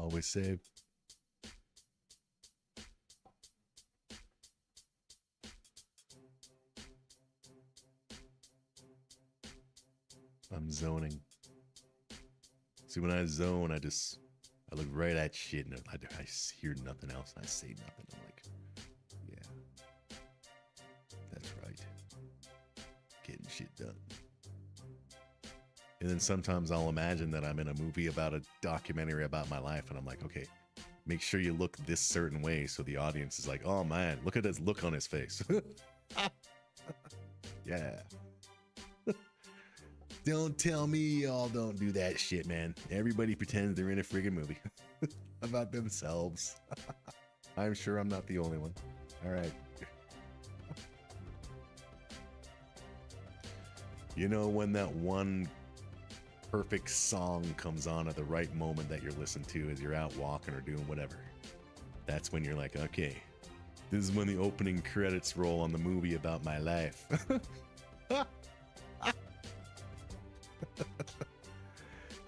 Speaker 1: Always save. I'm zoning. See, when I zone, I look right at shit and I hear nothing else and I say nothing. I'm like, yeah, that's right. Getting shit done. And then sometimes I'll imagine that I'm in a movie about a documentary about my life and I'm like, okay, make sure you look this certain way so the audience is like, oh man, look at his look on his face. Yeah. Don't tell me y'all don't do that shit, man. Everybody pretends they're in a friggin' movie about themselves. I'm sure I'm not the only one. All right. You know, when that one perfect song comes on at the right moment that you're listening to as you're out walking or doing whatever, that's when you're like, okay, this is when the opening credits roll on the movie about my life.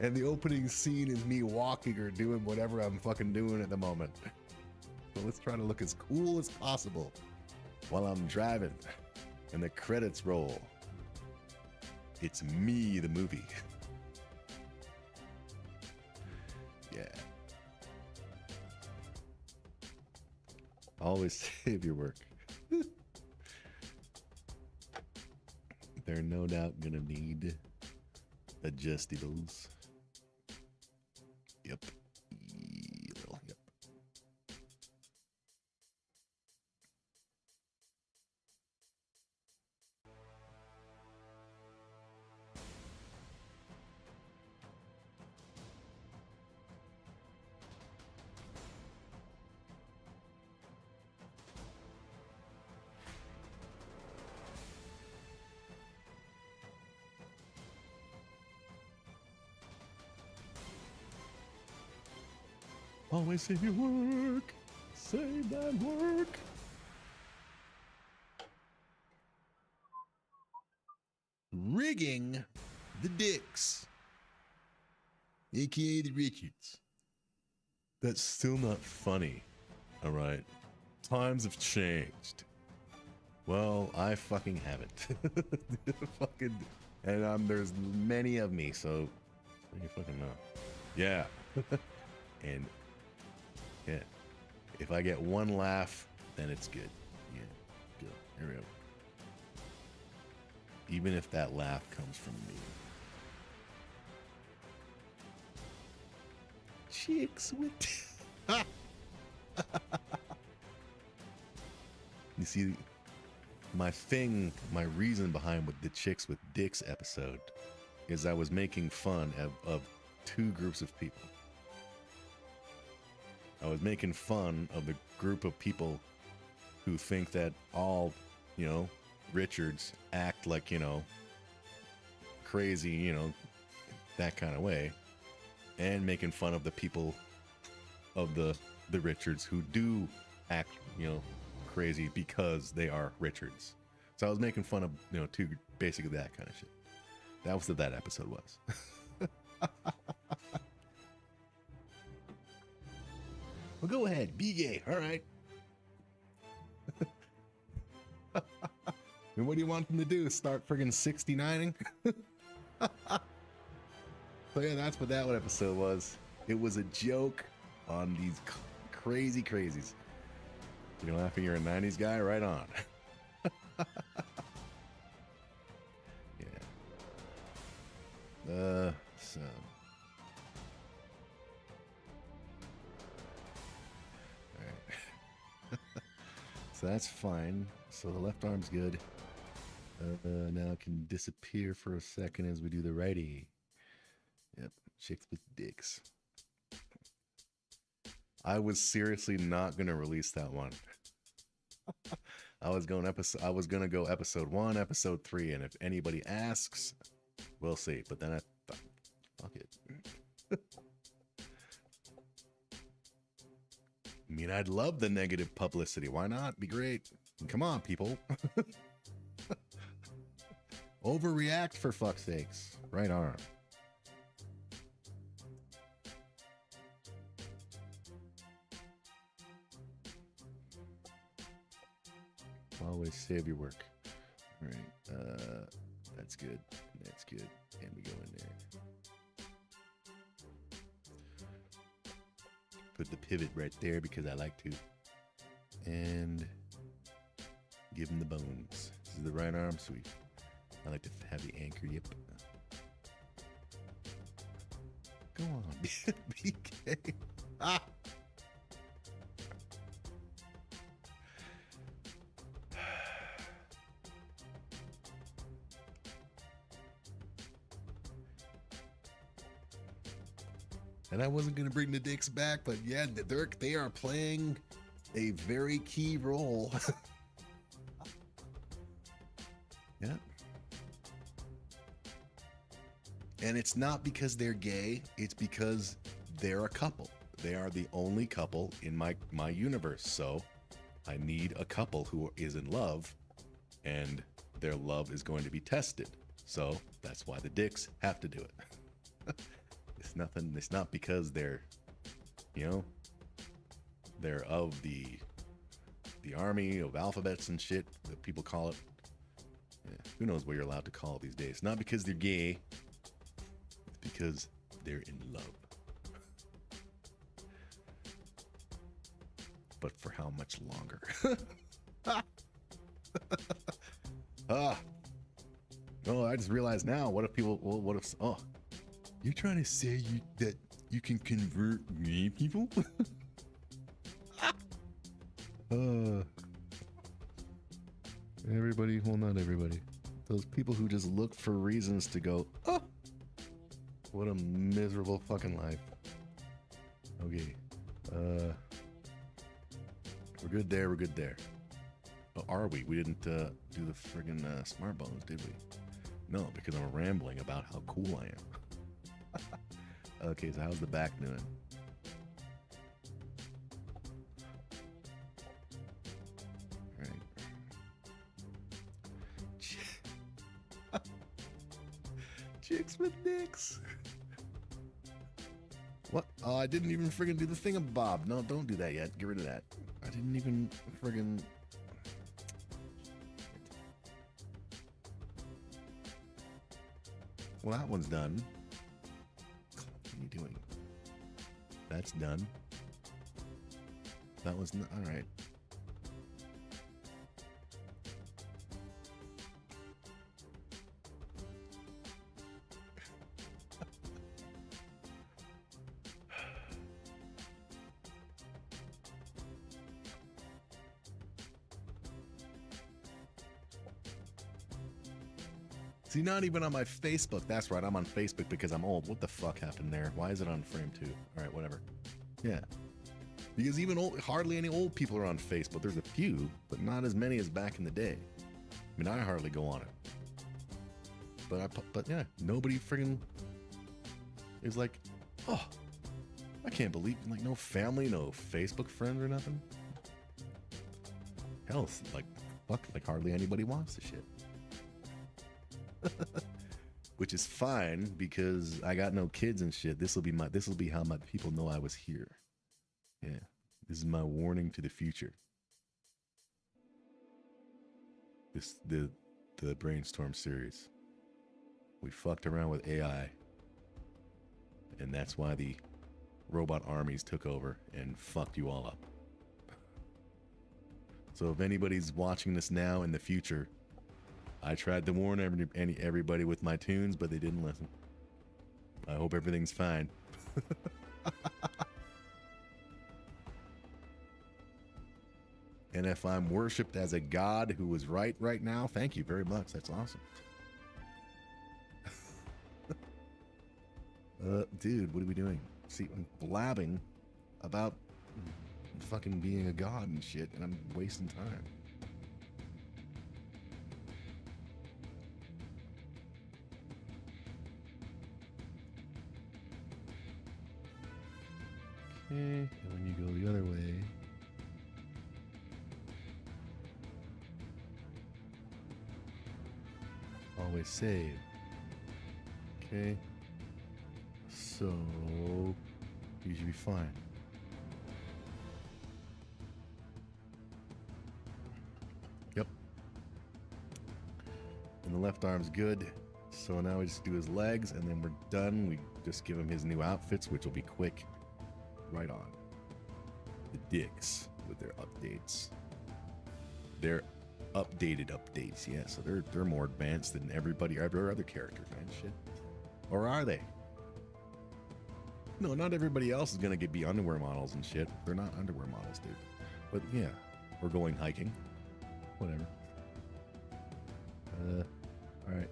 Speaker 1: And the opening scene is me walking or doing whatever I'm fucking doing at the moment. So let's try to look as cool as possible while I'm driving and the credits roll. It's me, the movie. Yeah. Always save your work. They're no doubt gonna need adjustables. Yep. Yep. Always save your work. Save that work. Rigging the dicks, aka the Richards. That's still not funny. All right. Times have changed. Well, I fucking haven't. Fucking, and there's many of me, so you fucking know. Yeah. And yeah, if I get one laugh, then it's good. Yeah, good. Here we go. Even if that laugh comes from me. Chicks with... You see, my reason behind with the Chicks with Dicks episode is I was making fun of two groups of people. I was making fun of the group of people who think that all, Richards act like, crazy, that kind of way. And making fun of the people of the Richards who do act, crazy because they are Richards. So I was making fun of, basically that kind of shit. That was what that episode was. Well, go ahead, be gay. All right. And what do you want them to do? Start friggin' 69ing? So yeah, that's what that one episode was. It was a joke on these crazy crazies. You're laughing, you're a 90s guy? Right on. Yeah. So. So that's fine. So the left arm's good. Now it can disappear for a second as we do the righty. Yep, Chicks with Dicks. I was seriously not gonna release that one. I was gonna go episode 1, episode 3, and if anybody asks, we'll see. But then I thought, fuck it. I mean, I'd love the negative publicity. Why not? Be great. Come on, people. Overreact for fuck's sakes. Right arm. Always save your work. All right. That's good. That's good. And we go in there. Put the pivot right there because I like to. And give him the bones. This is the right arm sweep. I like to have the anchor. Yep. Go on, BK. Ah. And I wasn't going to bring the dicks back, but yeah, they are playing a very key role. Yeah. And it's not because they're gay, it's because they're a couple. They are the only couple in my universe. So I need a couple who is in love, and their love is going to be tested. So that's why the dicks have to do it. It's not because they're, they're of the army of alphabets and shit that people call it. Yeah, who knows what you're allowed to call it these days? Not because they're gay, it's because they're in love. But for how much longer? Oh, I just realized now. What if people? Well, what if? Oh, you're trying to say that you can convert gay people? Everybody, well, not everybody. Those people who just look for reasons to go, oh, what a miserable fucking life. Okay. We're good there. We're good there. Oh, are we? We didn't do the friggin' smart bones, did we? No, because I'm rambling about how cool I am. Okay, so how's the back doing? Chicks with dicks. What? Oh, I didn't even friggin' do the thingamabob. No, don't do that yet. Get rid of that. I didn't even friggin'. Well, that one's done. What are you doing? That's done. That was not. All right. See, not even on my Facebook. That's right, I'm on Facebook because I'm old. What the fuck happened there? Why is it on frame 2? All right, whatever. Yeah. Because even hardly any old people are on Facebook. There's a few, but not as many as back in the day. I mean, I hardly go on it. But yeah, nobody friggin' is like, oh, I can't believe, like, no family, no Facebook friends or nothing. Hell, like, fuck, like hardly anybody wants the shit. Which is fine because I got no kids and shit. This will be how my people know I was here. Yeah. This is my warning to the future. The brainstorm series. We fucked around with AI. And that's why the robot armies took over and fucked you all up. So if anybody's watching this now in the future, I tried to warn everybody with my tunes, but they didn't listen. I hope everything's fine. And if I'm worshipped as a god who is right now, thank you very much. That's awesome. Dude, what are we doing? See, I'm blabbing about fucking being a god and shit, and I'm wasting time. Okay, and when you go the other way, always save. Okay, so you should be fine. Yep. And the left arm's good. So now we just do his legs, and then we're done. We just give him his new outfits, which will be quick. Right on. The dicks with their updates. Their updated updates, yeah. So they're more advanced than every other character, man. Shit. Or are they? No, not everybody else is gonna be underwear models and shit. They're not underwear models, dude. But yeah, we're going hiking. Whatever. All right.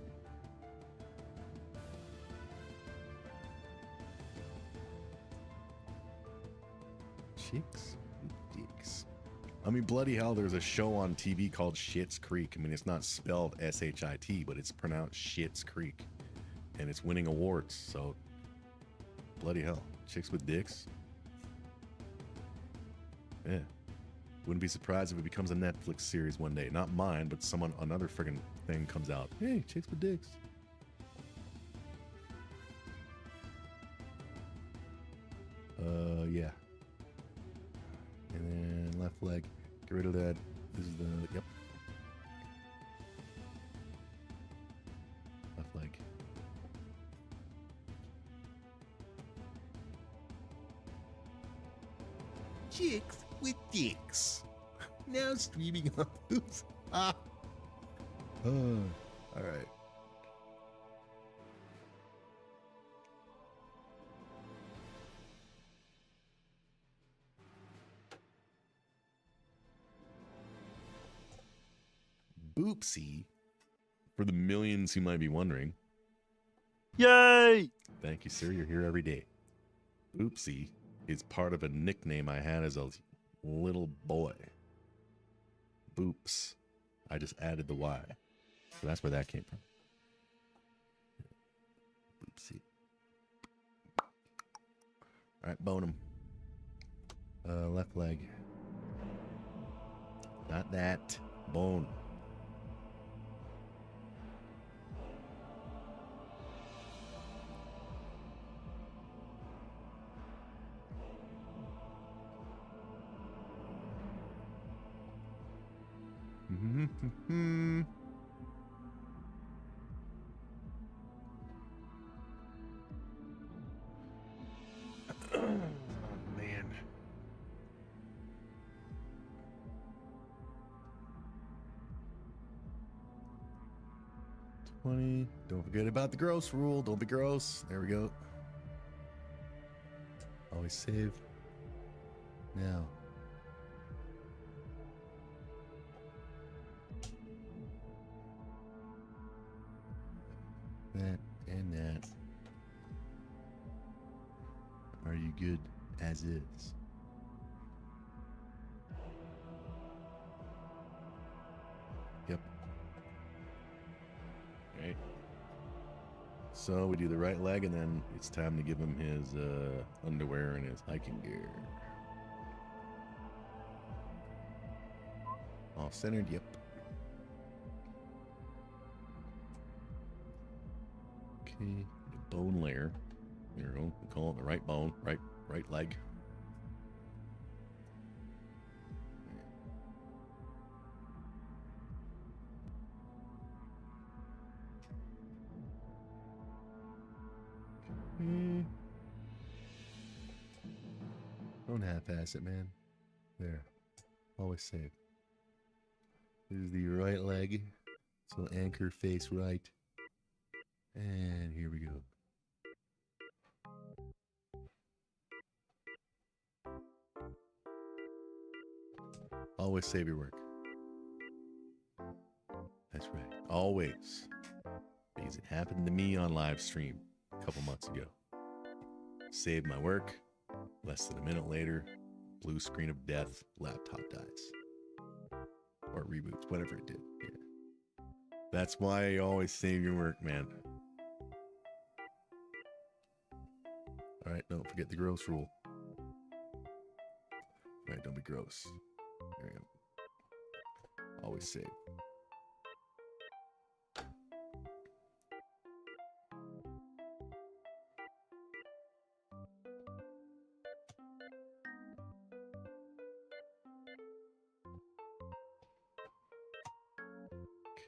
Speaker 1: Chicks with dicks. I mean, bloody hell, there's a show on TV called Schitt's Creek. I mean, it's not spelled S-H-I-T, but it's pronounced Schitt's Creek. And it's winning awards, so bloody hell. Chicks with dicks. Yeah. Wouldn't be surprised if it becomes a Netflix series one day. Not mine, but another friggin' thing comes out. Hey, chicks with dicks. Yeah. And then left leg. Get rid of that. This is the, yep. Left leg.
Speaker 2: Chicks with dicks. Now streaming on Boots.
Speaker 1: All right. Boopsie, for the millions who might be wondering.
Speaker 4: Yay!
Speaker 1: Thank you, sir. You're here every day. Boopsie is part of a nickname I had as a little boy. Boops. I just added the Y. So that's where that came from. Boopsie. All right, bone him. Left leg. Not that. Bone. Man. $20. Don't forget about the gross rule. Don't be gross. There we go. Always save. Now. That and that. Are you good as is? Yep. Right. So we do the right leg, and then it's time to give him his underwear and his hiking gear. All centered, yep. Okay, bone layer. There we go. We call it the right bone, right leg. Don't half-ass it, man. There. Always save. This is the right leg. So anchor face right. And here we go. Always save your work. That's right. Always. Because it happened to me on live stream a couple months ago. Saved my work. Less than a minute later, blue screen of death, laptop dies. Or it reboots, whatever it did. Yeah. That's why you always save your work, man. Alright, don't forget the gross rule. Alright, don't be gross. There you go. Always save.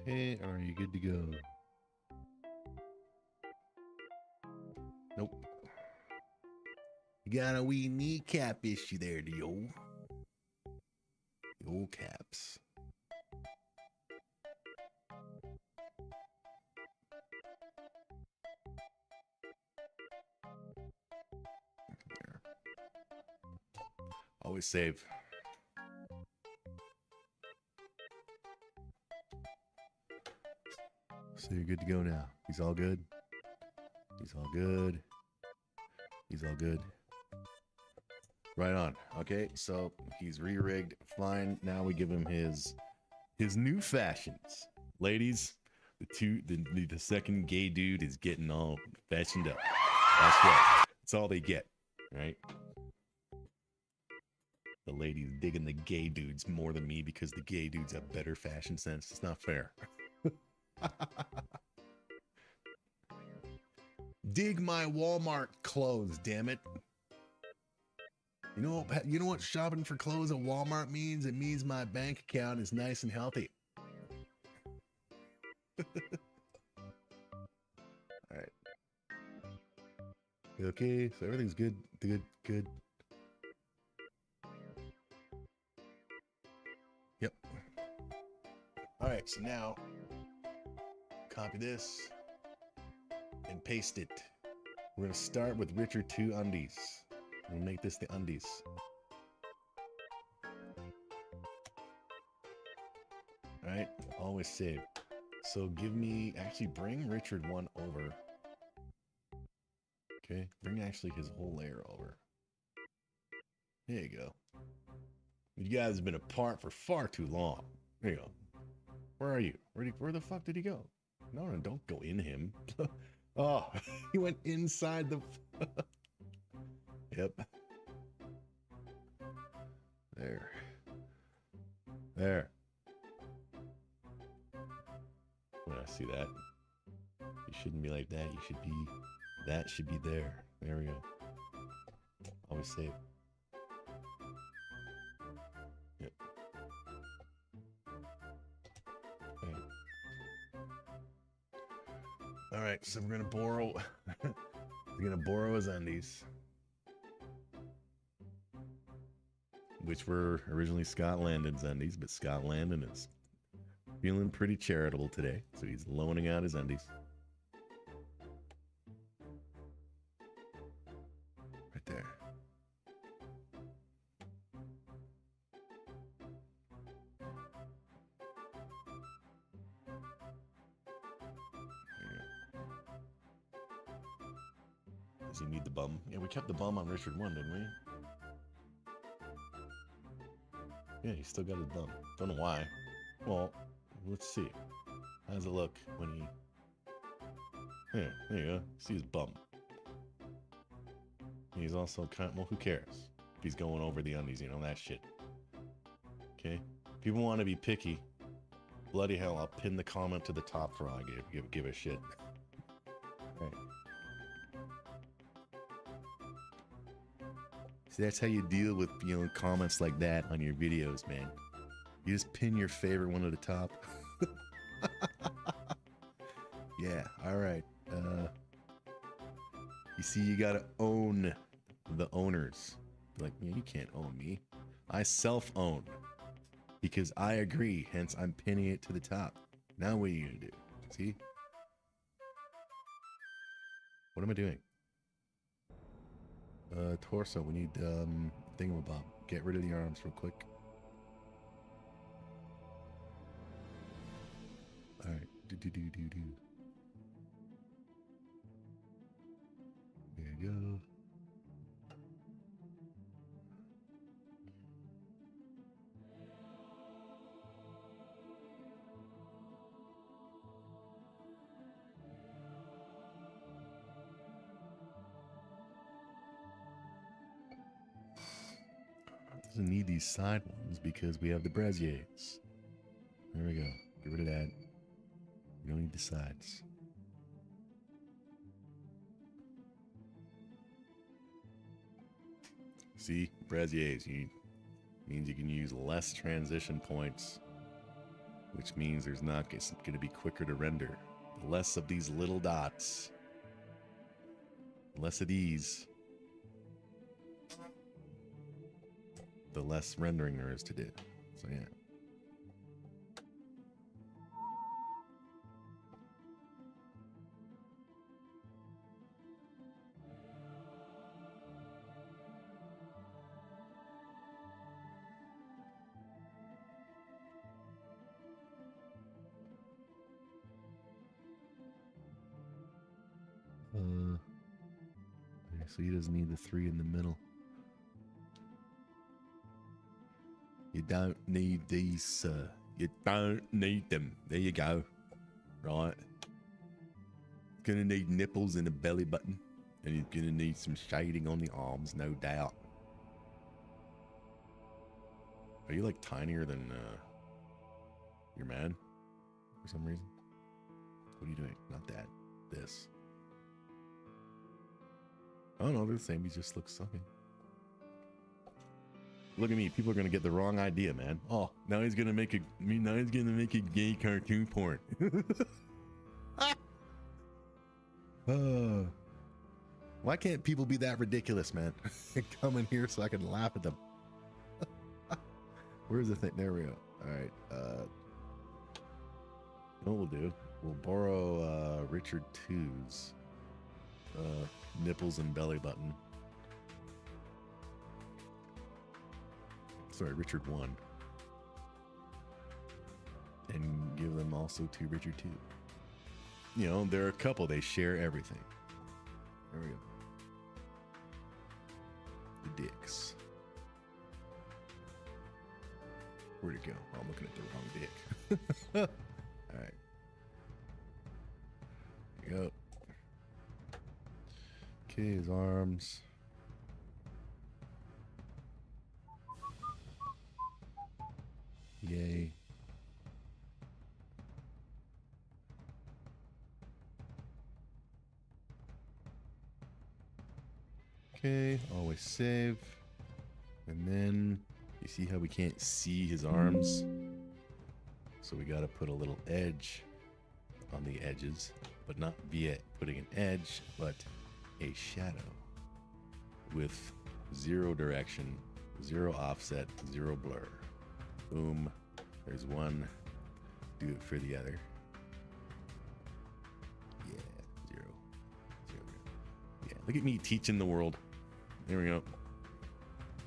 Speaker 1: Okay, are you good to go? Nope. You got a wee kneecap issue there, the old caps. There. Always save. So you're good to go now. He's all good. He's all good. He's all good. Right on. Okay, so he's re-rigged. Fine. Now we give him his new fashions. Ladies, the second gay dude is getting all fashioned up. That's right. That's all they get, right? The ladies digging the gay dudes more than me because the gay dudes have better fashion sense. It's not fair. Dig my Walmart clothes, damn it. You know what shopping for clothes at Walmart means? It means my bank account is nice and healthy. All right. Okay, so everything's good. Good. Yep. All right, so now copy this and paste it. We're gonna start with Richard 2 undies. We'll make this the undies. All right, always save. So actually bring Richard 1 over. Okay, bring actually his whole layer over. There you go. You guys have been apart for far too long. There you go. Where are you? Where the fuck did he go? No, don't go in him. Oh, he went inside the... Yep. There. When I see that, you shouldn't be like that. You should be... That should be there. There we go. Always save. Yep. Okay. All right, so we're gonna borrow. We're gonna borrow his undies, which were originally Scott Landon's undies, but Scott Landon is feeling pretty charitable today, so he's loaning out his undies. Right there. Does he need the bum? Yeah, we kept the bum on Richard 1, didn't we? Yeah, he still got his bum. Don't know why. Well, let's see. How does it look when he... Yeah, there you go. See his bum. He's also kind of... Well, who cares? If he's going over the undies, you know, that shit. Okay? People want to be picky. Bloody hell, I'll pin the comment to the top for all I give a shit. Right. See, that's how you deal with, comments like that on your videos, man. You just pin your favorite one to the top. Yeah, alright. You see, you gotta own the owners. Like, yeah, you can't own me. I self-own. Because I agree, hence I'm pinning it to the top. Now what are you gonna do? See? What am I doing? Torso, we need, thingamabob. Get rid of the arms real quick. Alright, do. There you go. Doesn't need these side ones because we have the brassiers. There we go. Get rid of that. We don't need the sides. See, brassiers means you can use less transition points which means there's not it's going to be quicker to render. Less of these little dots. Less of these. The less rendering there is to do. So yeah. So he doesn't need the 3 in the middle. You don't need these, sir. You don't need them. There you go. Right. Gonna need nipples and a belly button. And you're gonna need some shading on the arms, no doubt. Are you like tinier than your man? For some reason? What are you doing? Not that. This. Oh no, they're the same. He just looks sucking. Look at me. People are gonna get the wrong idea, man. Oh, now he's gonna make a gay cartoon porn. Why can't people be that ridiculous, man? Come in here so I can laugh at them. Where's the thing? There we go. All right. What we'll do? We'll borrow Richard 2's nipples and belly button. Sorry, Richard 1. And give them also to Richard 2. You know, they're a couple. They share everything. There we go. The dicks. Where'd it go? Oh, I'm looking at the wrong dick. All right. There you go. Okay, his arms. Yay. Okay, always save. And then you see how we can't see his arms? So we got to put a little edge on the edges, but not via putting an edge, but a shadow with 0 direction, 0 offset, 0 blur. Boom. There's one. Do it for the other. Yeah, 0. 0. Yeah, look at me teaching the world. There we go.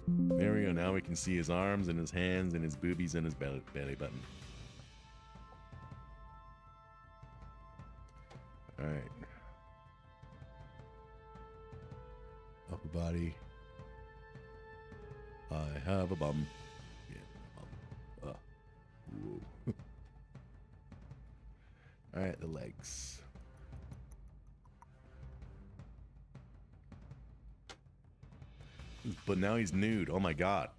Speaker 1: There we go. Now we can see his arms and his hands and his boobies and his belly button. All right. Upper body. I have a bum. Yeah. Whoa. All right, the legs. But now he's nude. Oh my god.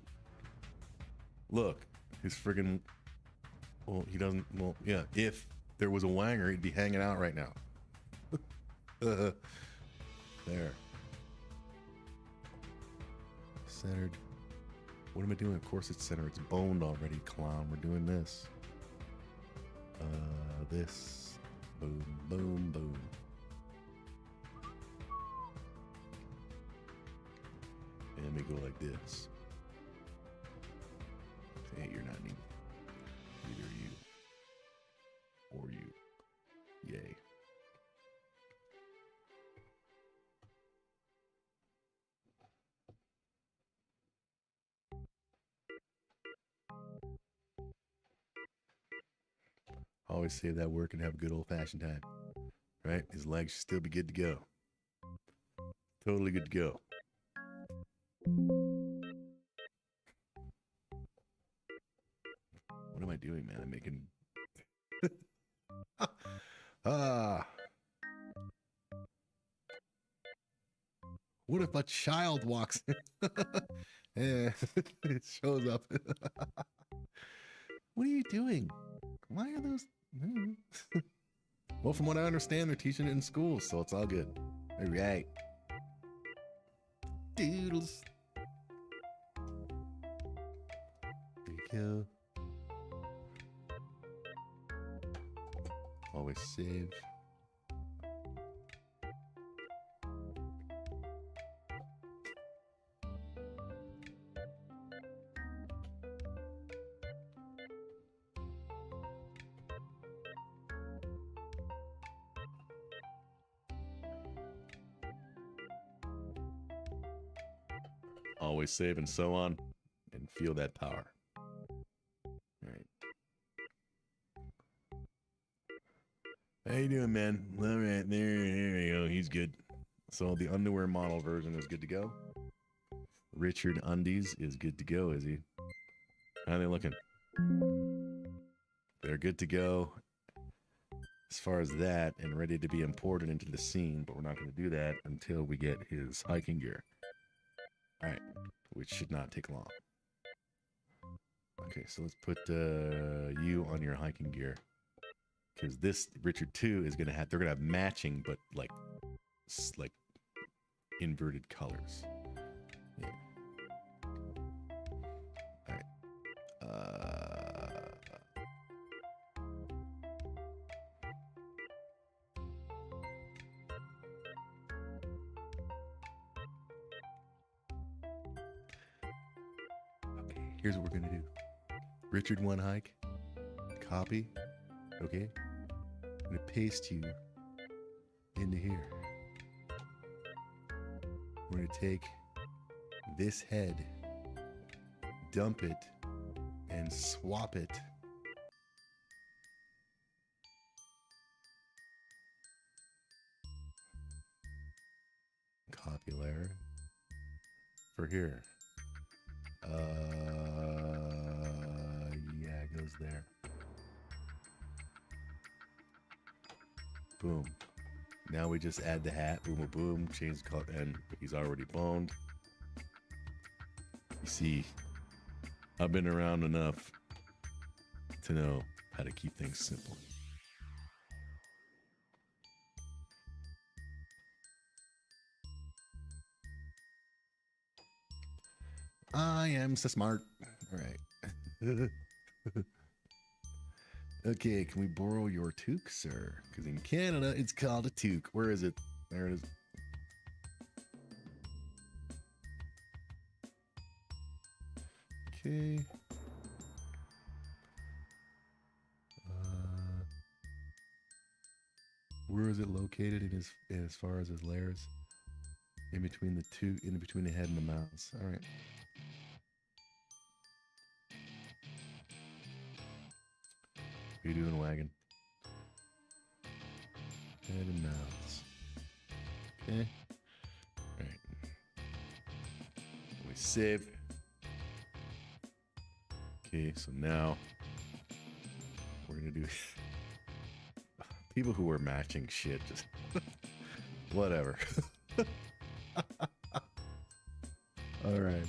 Speaker 1: Look, his friggin'. Well, he doesn't. Well, yeah. If there was a wanger, he'd be hanging out right now. There. Centered. What am I doing? Of course it's centered. It's boned already, clown. We're doing this. This. Boom, boom, boom. And we go like this. Hey, you're not needed. Either you or you. Yay. Always save that work and have a good old-fashioned time. Right? His legs should still be good to go. Totally good to go. What am I doing, man? I'm making... What if a child walks in? Yeah, it shows up. What are you doing? Why are those... Well, from what I understand, they're teaching it in school, so it's all good. All right. Doodles. There you go. Always save. Always save and so on, and feel that power. All right. How you doing, man? All right, there you go. He's good. So the underwear model version is good to go. Richard Undies is good to go, is he? How are they looking? They're good to go as far as that and ready to be imported into the scene, but we're not going to do that until we get his hiking gear. All right, which should not take long. Okay, so let's put you on your hiking gear. Because this Richard 2 is gonna have, they're gonna have matching, but like inverted colors. Yeah. All right. Okay, here's what we're gonna do. Richard 1 hike, copy, okay? I'm gonna paste you into here. We're gonna take this head, dump it, and swap it. Copy layer for here. Yeah, it goes there. Boom. Now we just add the hat. Boom, boom, boom. Change the color, and he's already boned. You see, I've been around enough to know how to keep things simple. I am so smart. All right. Okay, can we borrow your toque, sir? Because in Canada, it's called a toque. Where is it? There it is. Okay. Where is it located in his, as far as his layers? In between the two, in between the head and the mouth. All right. What are you doing, wagon? Head and mouths. Okay. Alright. We save. Okay, so now we're gonna do people who wear matching shit, just whatever. Alright.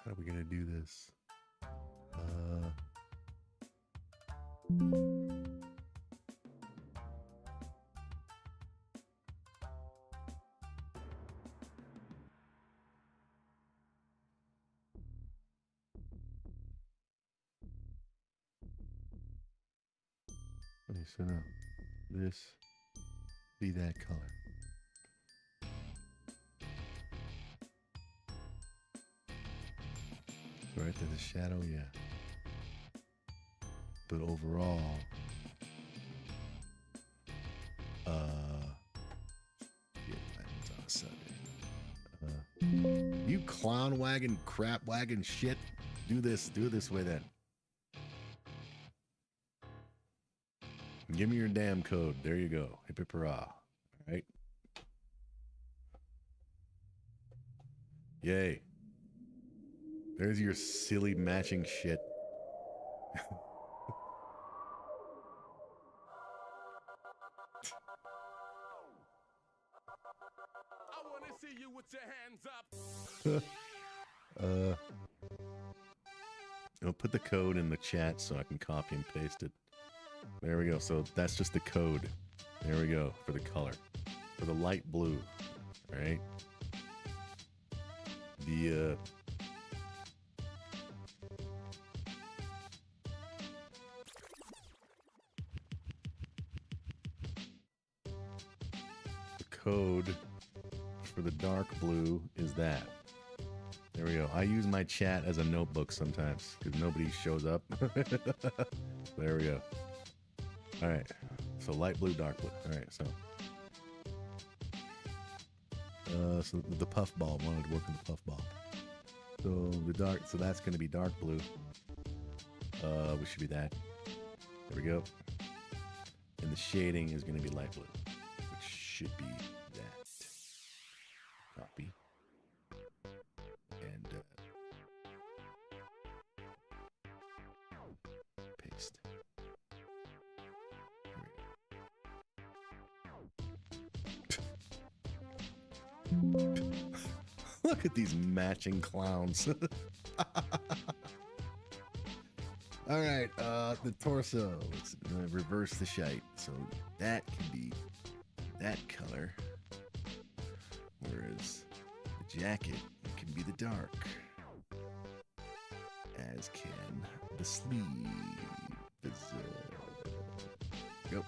Speaker 1: How are we gonna do this? Okay, so now this be that color. Right, there's a shadow, yeah. But overall, yeah, it's on a Sunday. You clown wagon, crap wagon shit. Do this way then. Give me your damn code. There you go. Hip hip hurrah. All right. Yay. There's your silly matching shit.
Speaker 3: I wanna see you with your hands up.
Speaker 1: I'll put the code in the chat so I can copy and paste it. There we go. So that's just the code. There we go for the color. For the light blue. All right. The code for the dark blue is that. There we go. I use my chat as a notebook sometimes because nobody shows up. There we go. All right. So light blue, dark blue. All right. So the puff ball. Wanted to work on the puff ball. So the dark. So that's going to be dark blue. Which should be that. There we go. And the shading is going to be light blue, which should be that. Copy. And paste. Look at these matching clowns. All right, the torso. Let's reverse the shite. So that can be that color, whereas the jacket can be the dark, as can the sleeve. Yep.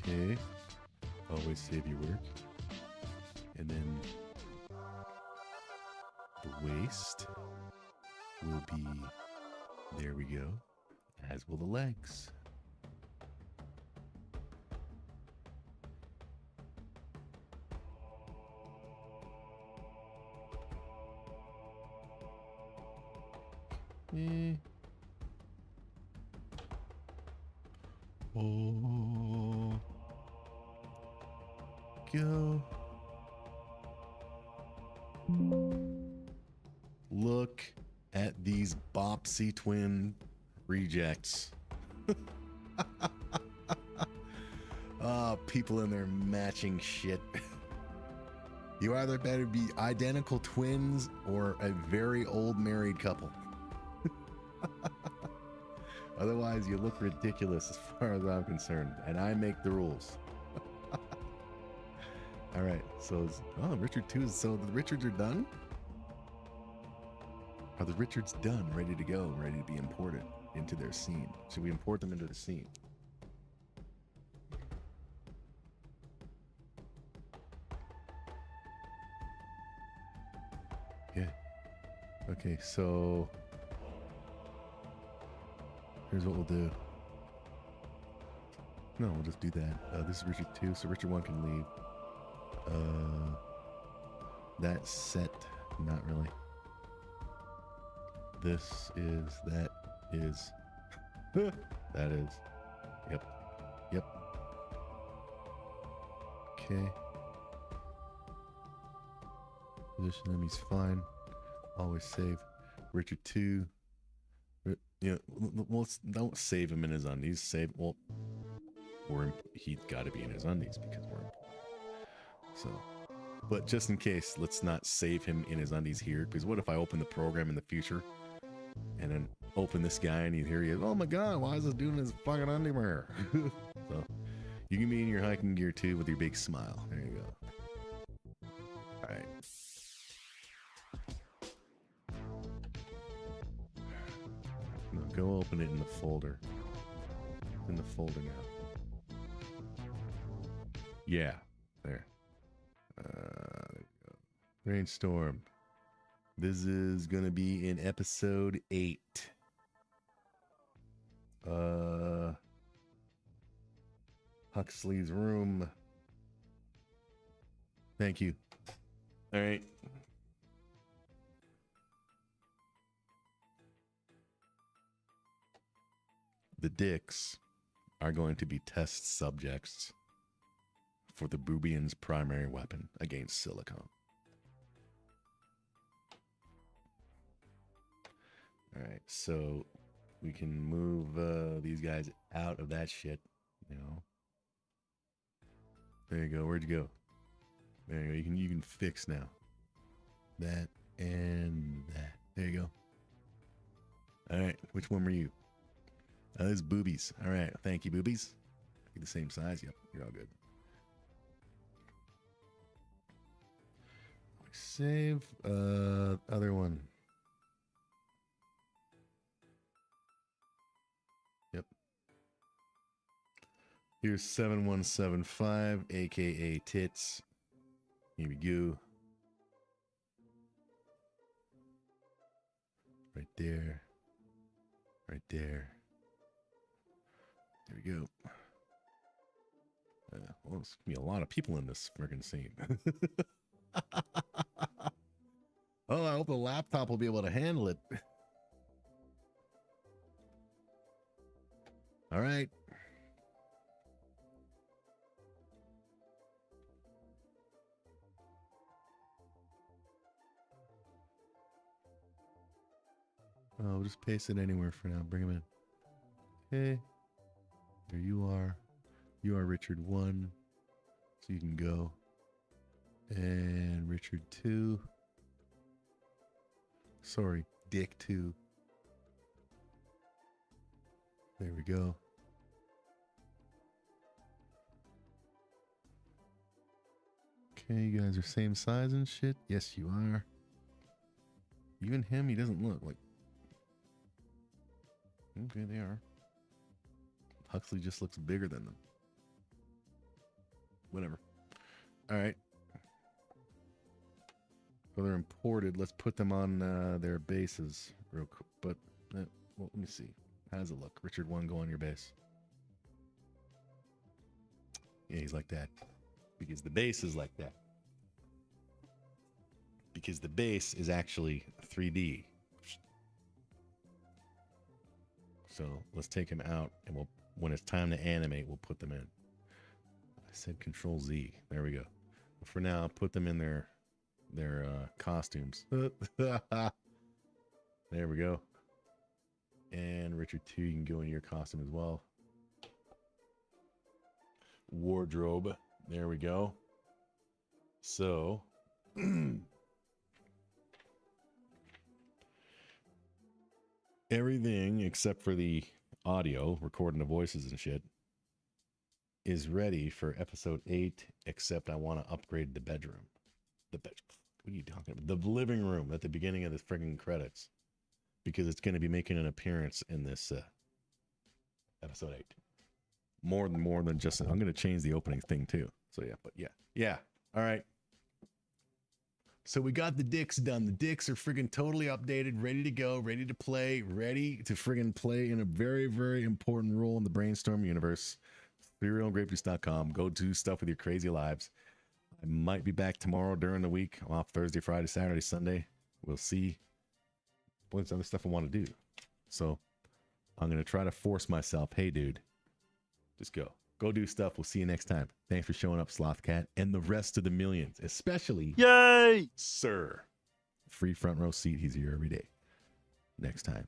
Speaker 1: Okay, always save your work. And then the waist will be, there we go, as will the legs. Oh, go. Look at these Bopsy twin rejects. People in their matching shit. You either better be identical twins or a very old married couple. Otherwise, you look ridiculous as far as I'm concerned, and I make the rules. All right, so Richard 2 is, so the Richards are done? Are the Richards done, ready to go, ready to be imported into their scene? Should we import them into the scene? Yeah. Okay, so here's what we'll do. No, we'll just do that. This is Richard 2, so Richard 1 can leave. That set, not really. This is, that is, that is, yep, yep. Okay. Position enemy's fine. Always save. Richard 2. You know, well, don't save him in his undies. Save, well, he's got to be in his undies because we're so. But just in case, let's not save him in his undies here, because what if I open the program in the future and then open this guy and you hear you, oh my god, why is this doing his fucking underwear? So you can be in your hiking gear too with your big smile. There you go. All right. No, go open it in the folder. In the folder now. Yeah, there. There we go. Brainstorm. This is gonna be in episode 8. Huxley's room. Thank you. All right. The dicks are going to be test subjects for the Boobian's primary weapon against Silicon. All right, so we can move these guys out of that shit. You know. There you go. Where'd you go? There you go. You can fix now. That and that. There you go. All right. Which one were you? Oh, this is boobies. All right. Thank you, boobies. Be the same size. Yep. You're all good. Save. Other one. Yep. Here's 7175, aka Tits. Here we go. Right there. Right there. There we go. Well, there's gonna be a lot of people in this friggin' scene. Oh, I hope the laptop will be able to handle it. All right. Oh, we'll just paste it anywhere for now. Bring him in. Okay. There you are. You are Richard 1. So you can go. And Richard 2. Sorry, Dick 2. There we go. Okay, you guys are same size and shit. Yes, you are. Even him, he doesn't look like... Okay, they are. Huxley just looks bigger than them. Whatever. All right. So they're imported. Let's put them on their bases real quick. But, well, let me see. How does it look? Richard 1, go on your base. Yeah, he's like that. Because the base is like that. Because the base is actually 3D. So let's take him out, and we'll, when it's time to animate, we'll put them in. I said Control Z. There we go. But for now, put them in their costumes. There we go. And Richard 2, you can go into your costume as well. Wardrobe. There we go. So everything except for the audio, recording the voices and shit, is ready for episode 8, except I want to upgrade the bedroom. What are you talking about? The living room at the beginning of the friggin' credits. Because it's going to be making an appearance in this episode 8. More than just... I'm going to change the opening thing too. So yeah, but yeah. All right. So we got the dicks done. The dicks are friggin' totally updated, ready to go, ready to play, ready to friggin' play in a very, very important role in the Brainstorm universe. SerialGrapeJuice.com. Go do stuff with your crazy lives. I might be back tomorrow during the week. I'm off Thursday, Friday, Saturday, Sunday. We'll see. What's other stuff I want to do? So I'm going to try to force myself. Hey, dude, just go. Go do stuff. We'll see you next time. Thanks for showing up, Slothcat, and the rest of the millions, especially
Speaker 4: Yay!
Speaker 1: Sir. Free front row seat. He's here every day. Next time.